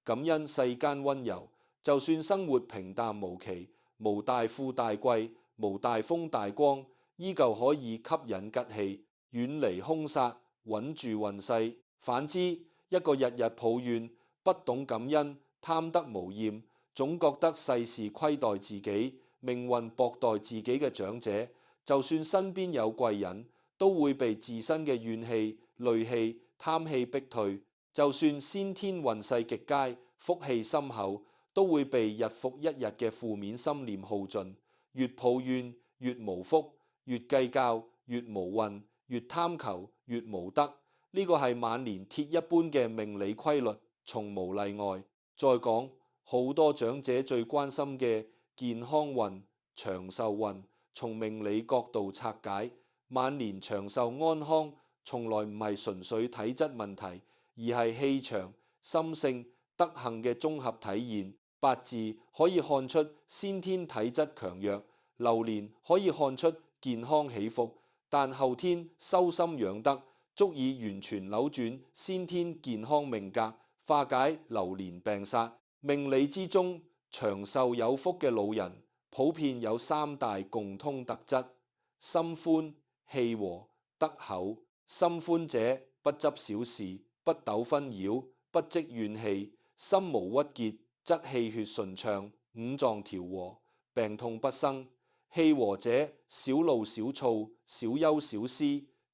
感恩世間溫柔。就算生活平淡無奇，無大富大貴，無大風大光，依舊可以吸引吉氣，遠離凶煞，穩住運勢。反之，一個日日抱怨、不懂感恩、貪得無厭，總覺得世事虧待自己、命運薄待自己嘅長者，就算身邊有貴人，都會被自身嘅怨氣、戾氣、貪氣逼退。就算先天運勢極佳、福氣深厚，都會被日復一日嘅負面心念耗盡。越抱怨越無福，越計較越無運，越貪求越無德。呢個係晚年鐵一般嘅命理規律，從無例外。再講，好多長者最關心嘅健康運、長壽運，從命理角度拆解，晚年長壽安康從來唔係純粹體質問題，而係氣場、心性、德行嘅綜合體現。八字可以看出先天體質強弱，流年可以看出健康起伏，但後天修心養德，足以完全扭轉先天健康命格，化解流年病煞。命理之中，長壽有福嘅老人，普遍有三大共通特質：心寬、氣和、德厚。心寬者不執小事，不糾紛擾，不積怨氣，心無鬱結，則氣血順暢，五臟調和，病痛不生。氣和者少怒少躁，少憂少思，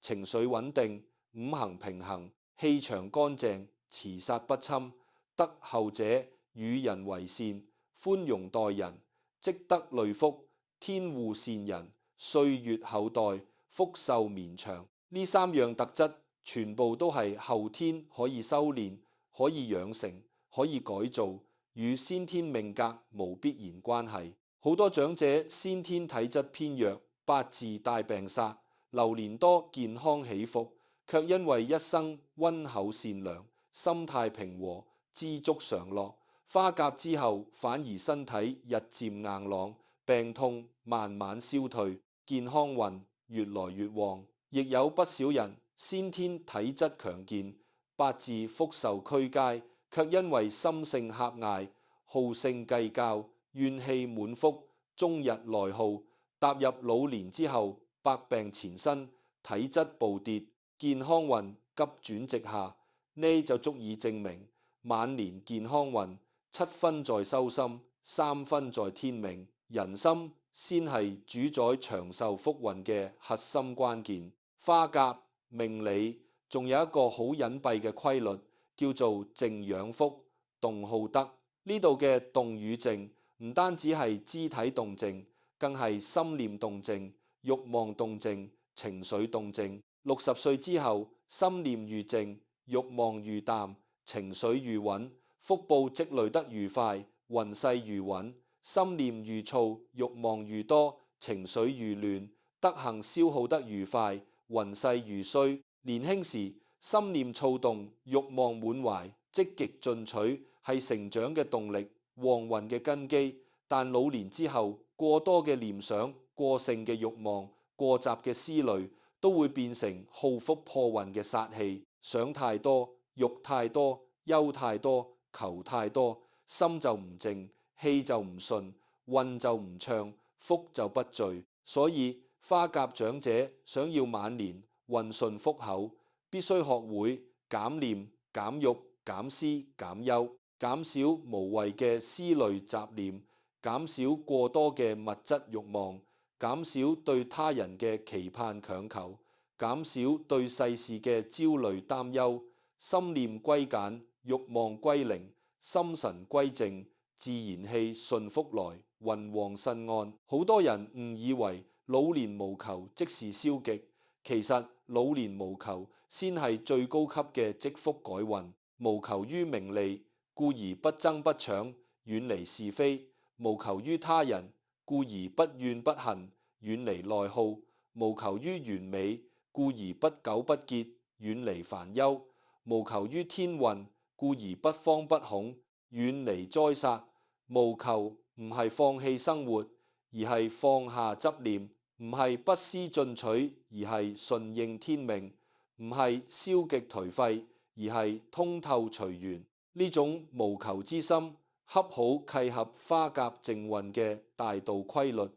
情緒穩定，五行平衡，氣場乾淨，磁煞不侵。德厚者與人為善，寬容待人，積德累福，天護善人，歲月厚待，福壽綿長。呢三樣特質全部都係後天可以修煉、可以養成、可以改造，與先天命格無必然關係。好多長者先天體質偏弱，八字帶病煞，流年多健康起伏，卻因為一生溫厚善良，心態平和，知足常樂，花甲之後反而身體日漸硬朗，病痛慢慢消退，健康運越來越旺。亦有不少人先天體質強健，八字福壽俱佳，卻因為心性狹隘、好勝計較、怨氣滿腹，終日內耗，踏入老年之後，百病纏身，體質暴跌，健康運急轉直下。呢就足以證明晚年健康運7分在修心，3分在天命。人心先係主宰長壽福運嘅核心關鍵。花甲命理仲有一個好隱蔽嘅規律，叫做靜養福，動好德。呢度嘅動與靜唔單止係肢體動靜，更係心念動靜、慾望動靜、情緒動靜。60歲之後，心念愈靜，慾望愈淡，情緒愈穩，福報積累得愈快，運勢愈穩。心念愈躁，慾望愈多，情緒愈亂，德行消耗得愈快，運勢愈衰。年輕時心念躁動，慾望滿懷，積極進取係成長嘅動力，旺運嘅根基。但老年之後，過多嘅念想、過剩嘅慾望、過雜嘅思慮，都會變成耗福破運嘅煞氣。想太多，欲太多，憂太多，求太多，心就唔靜，氣就唔順，運就唔暢，福就不聚。所以花甲長者想要晚年運順福厚，必須學會減念、減欲、減思、減憂，減少無謂嘅思慮雜念，減少過多嘅物質慾望，減少對他人嘅期盼強求，減少對世事嘅焦慮擔憂，心念歸簡，慾望歸零，心神歸正，自然氣順福來，運旺身安。好多人誤以為老年無求即是消極，其實老年無求先係最高級嘅積福改運。無求於名利，故而不爭不搶，遠離是非；無求於他人，故而不怨不恨，遠離內耗；無求於完美，故而不糾不結，遠離煩憂；無求於天運，故而不慌不恐，遠離災殺。無求唔係放棄生活，而係放下執念；唔係不思進取，而係順應天命；唔係消極頹廢，而係通透隨緣。呢種無求之心，恰好契合花甲正運嘅大道規律，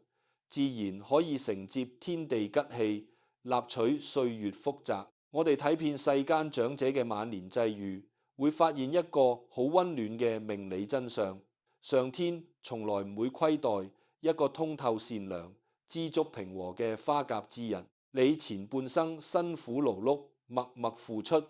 自然可以承接天地吉氣，納取歲月福澤。我哋睇遍世間長者嘅晚年際遇，會發現一個好溫暖嘅命理真相：上天從來唔會虧待一個通透善良、知足平和嘅花甲之人。你前半生辛苦勞碌、默默付出、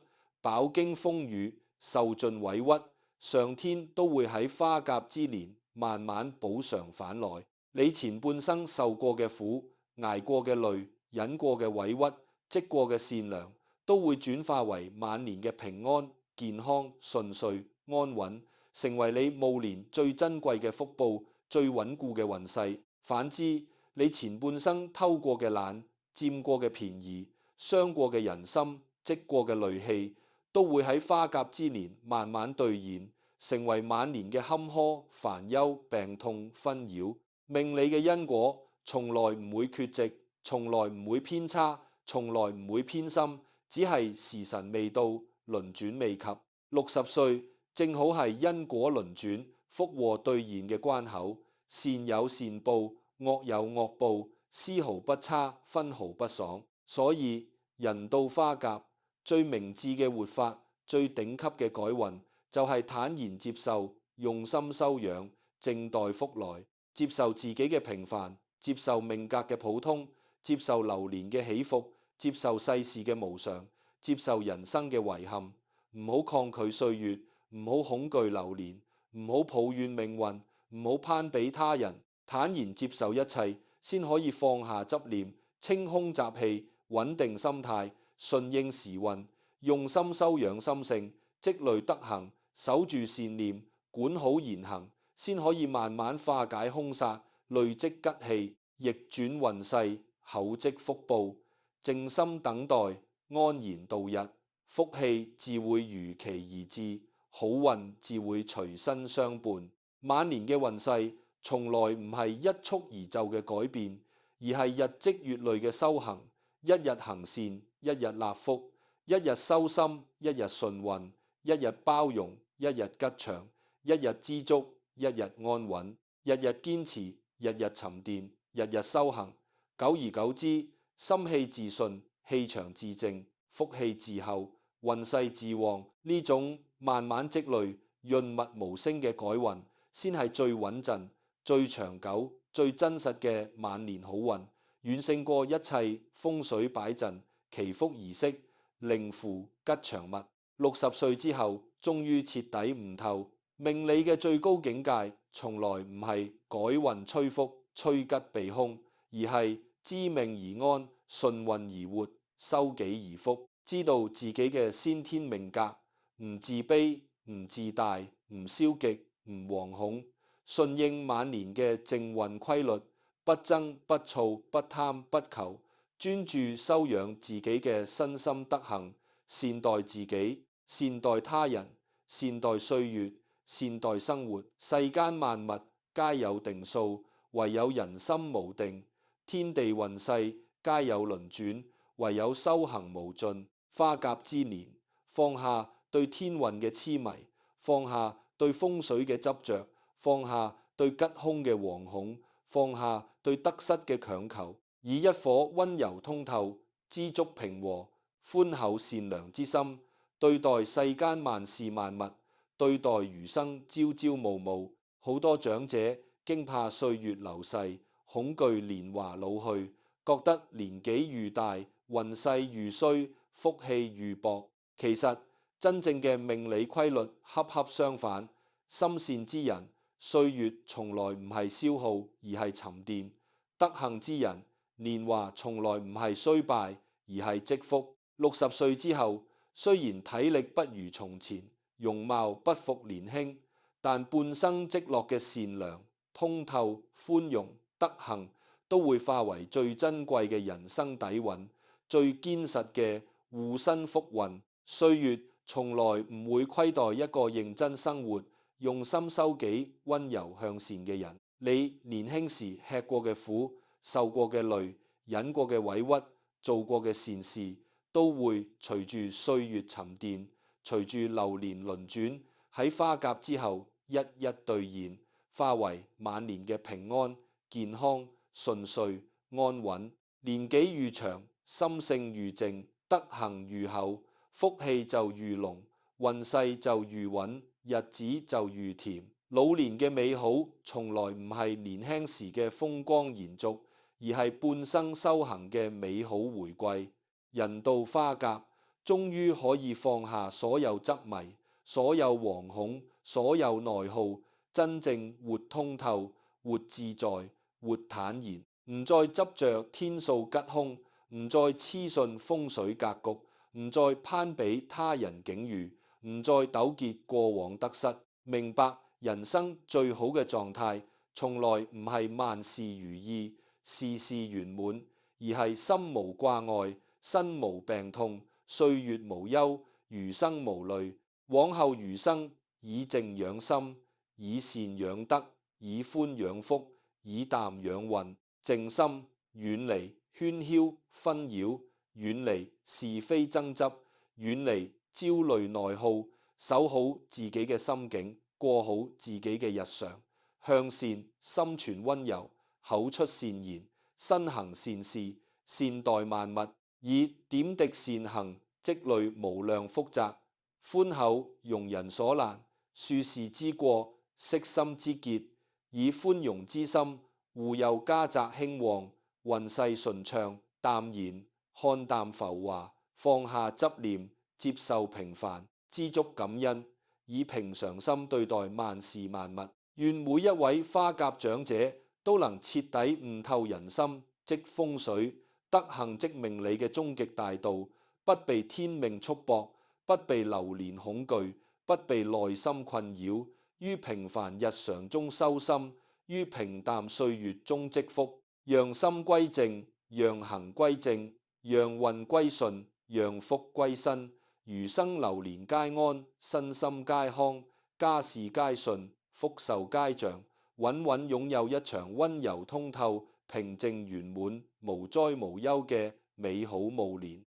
飽經風雨、受盡委屈，上天都會喺花甲之年慢慢補償返來。你前半生受過嘅苦、捱過嘅累、忍過嘅委屈、積過嘅善良，都會轉化為晚年嘅平安、健康、順遂、安穩，成為你暮年最珍貴嘅福報、最穩固嘅運勢。反之，你前半生偷過嘅懶、佔過嘅便宜、傷過嘅人心、積過嘅戾氣，都會喺花甲之年慢慢兌現，成為晚年嘅坎坷、煩憂、病痛、紛擾。命理嘅因果從來唔會缺席，從來唔會偏差，從來唔會偏心，只係時辰未到，輪轉未及。60歲正好係因果輪轉、福禍兌現嘅關口，善有善報，惡有惡報，絲毫不差，分毫不爽。所以人到花甲，最明智嘅活法，最頂級嘅改運，就係坦然接受，用心修養，靜待福來，接受自己嘅平凡，接受命格嘅普通，接受流年嘅起伏，接受世事嘅無常，接受人生嘅遺憾。唔好抗拒歲月，唔好恐懼流年，唔好抱怨命運，唔好攀比他人，坦然接受一切，先可以放下執念，清空雜氣，穩定心態，順應時運，用心修養心性，積累德行，守住善念，管好言行，先可以慢慢化解凶煞，累積吉氣，逆轉運勢，厚積福報。靜心等待，安然度日，福氣自會如期而至，好運自會隨身相伴。晚年嘅運勢從來唔係一蹴而就嘅改變，而係日積月累嘅修行。一日行善，一日納福；一日修心，一日順運；一日包容，一日吉祥；一日知足，一日安穩；日日堅持，日日沉澱，日日修行。久而久之，心氣自順，氣場自正，福氣自厚，運勢自旺。呢種慢慢積累、潤物無聲嘅改運，先係最穩陣、最長久、最真實嘅晚年好運，遠勝過一切風水擺陣、祈福儀式、靈符吉祥物。60歲之後，終於徹底悟透，命理嘅最高境界，從來唔係改運催福、趨吉避凶，而係知命而安，順運而活，修己而福。知道自己嘅先天命格，唔自卑，唔自大，唔消極，唔惶恐，順應晚年嘅正運規律，不爭不躁，不貪不求，專注修養自己嘅身心德行，善待自己，善待他人，善待歲月，善待生活。世間萬物皆有定數，唯有人心無定；天地運勢皆有輪轉，唯有修行無盡。花甲之年，放下對天運嘅痴迷，放下對風水嘅執着，放下對吉凶嘅惶恐，放下對得失嘅強求，以一顆溫柔通透、知足平和、寬厚善良之心，對待世間萬事萬物，對待餘生朝朝暮暮。好多長者驚怕歲月流逝，恐懼年華老去，覺得年紀愈大，運勢愈衰，福氣愈薄。其實真正嘅命理規律恰恰相反，心善之人，歲月從來唔係消耗，而係沉澱；德行之人，年華從來唔係衰敗，而係積福。60歲之後，雖然體力不如從前，容貌不復年輕，但半生積落嘅善良、通透、寬容、德行，都會化為最珍貴嘅人生底蘊，最堅實嘅護身福運。歲月從來唔會虧待一個認真生活、用心修己、溫柔向善嘅人。你年輕時吃過嘅苦、受過嘅累、忍過嘅委屈、做過嘅善事，都會隨住歲月沉澱，隨住流年輪轉，喺花甲之後一一兌現，化為晚年嘅平安、健康、順遂、安穩。年紀愈長，心性愈靜，德行愈厚，福氣就愈濃，運勢就愈穩，日子就愈甜。老年嘅美好，從來唔係年輕時嘅風光延續，而係半生修行嘅美好回歸。人到花甲，終於可以放下所有執迷、所有惶恐、所有內耗，真正活通透、活自在、活坦然，唔再執着天數吉凶，唔再痴信風水格局，唔再攀比他人境遇，唔再糾結過往得失。明白人生最好嘅狀態，從來唔係萬事如意、事事圓滿，而係心無掛礙、身無病痛、歲月無憂、餘生無慮。往後餘生，以靜養心，以善養德，以寬養福，以淡養運。靜心，遠離喧囂紛擾，遠離是非爭執，遠離焦慮內耗，守好自己嘅心境，過好自己嘅日常。向善，心存溫柔，口出善言，身行善事，善待萬物，以點滴善行積累無量福澤。寬厚容人所難，庶事之過悉心之潔，以寬容之心護佑家宅興旺，運勢順暢。淡然看淡浮華，放下執念，接受平凡，知足感恩，以平常心對待萬事萬物。願每一位花甲長者都能徹底悟透人心即風水、德行即命理嘅終極大道，不被天命束縛，不被流年恐懼，不被內心困擾，於平凡日常中修心，於平淡歲月中積福。讓心歸正，讓行歸正，讓運歸順，讓福歸身。餘生流年皆安，身心皆康，家事皆順，福壽皆長，穩穩擁有一場溫柔通透、平靜圓滿、無災無憂嘅美好暮年。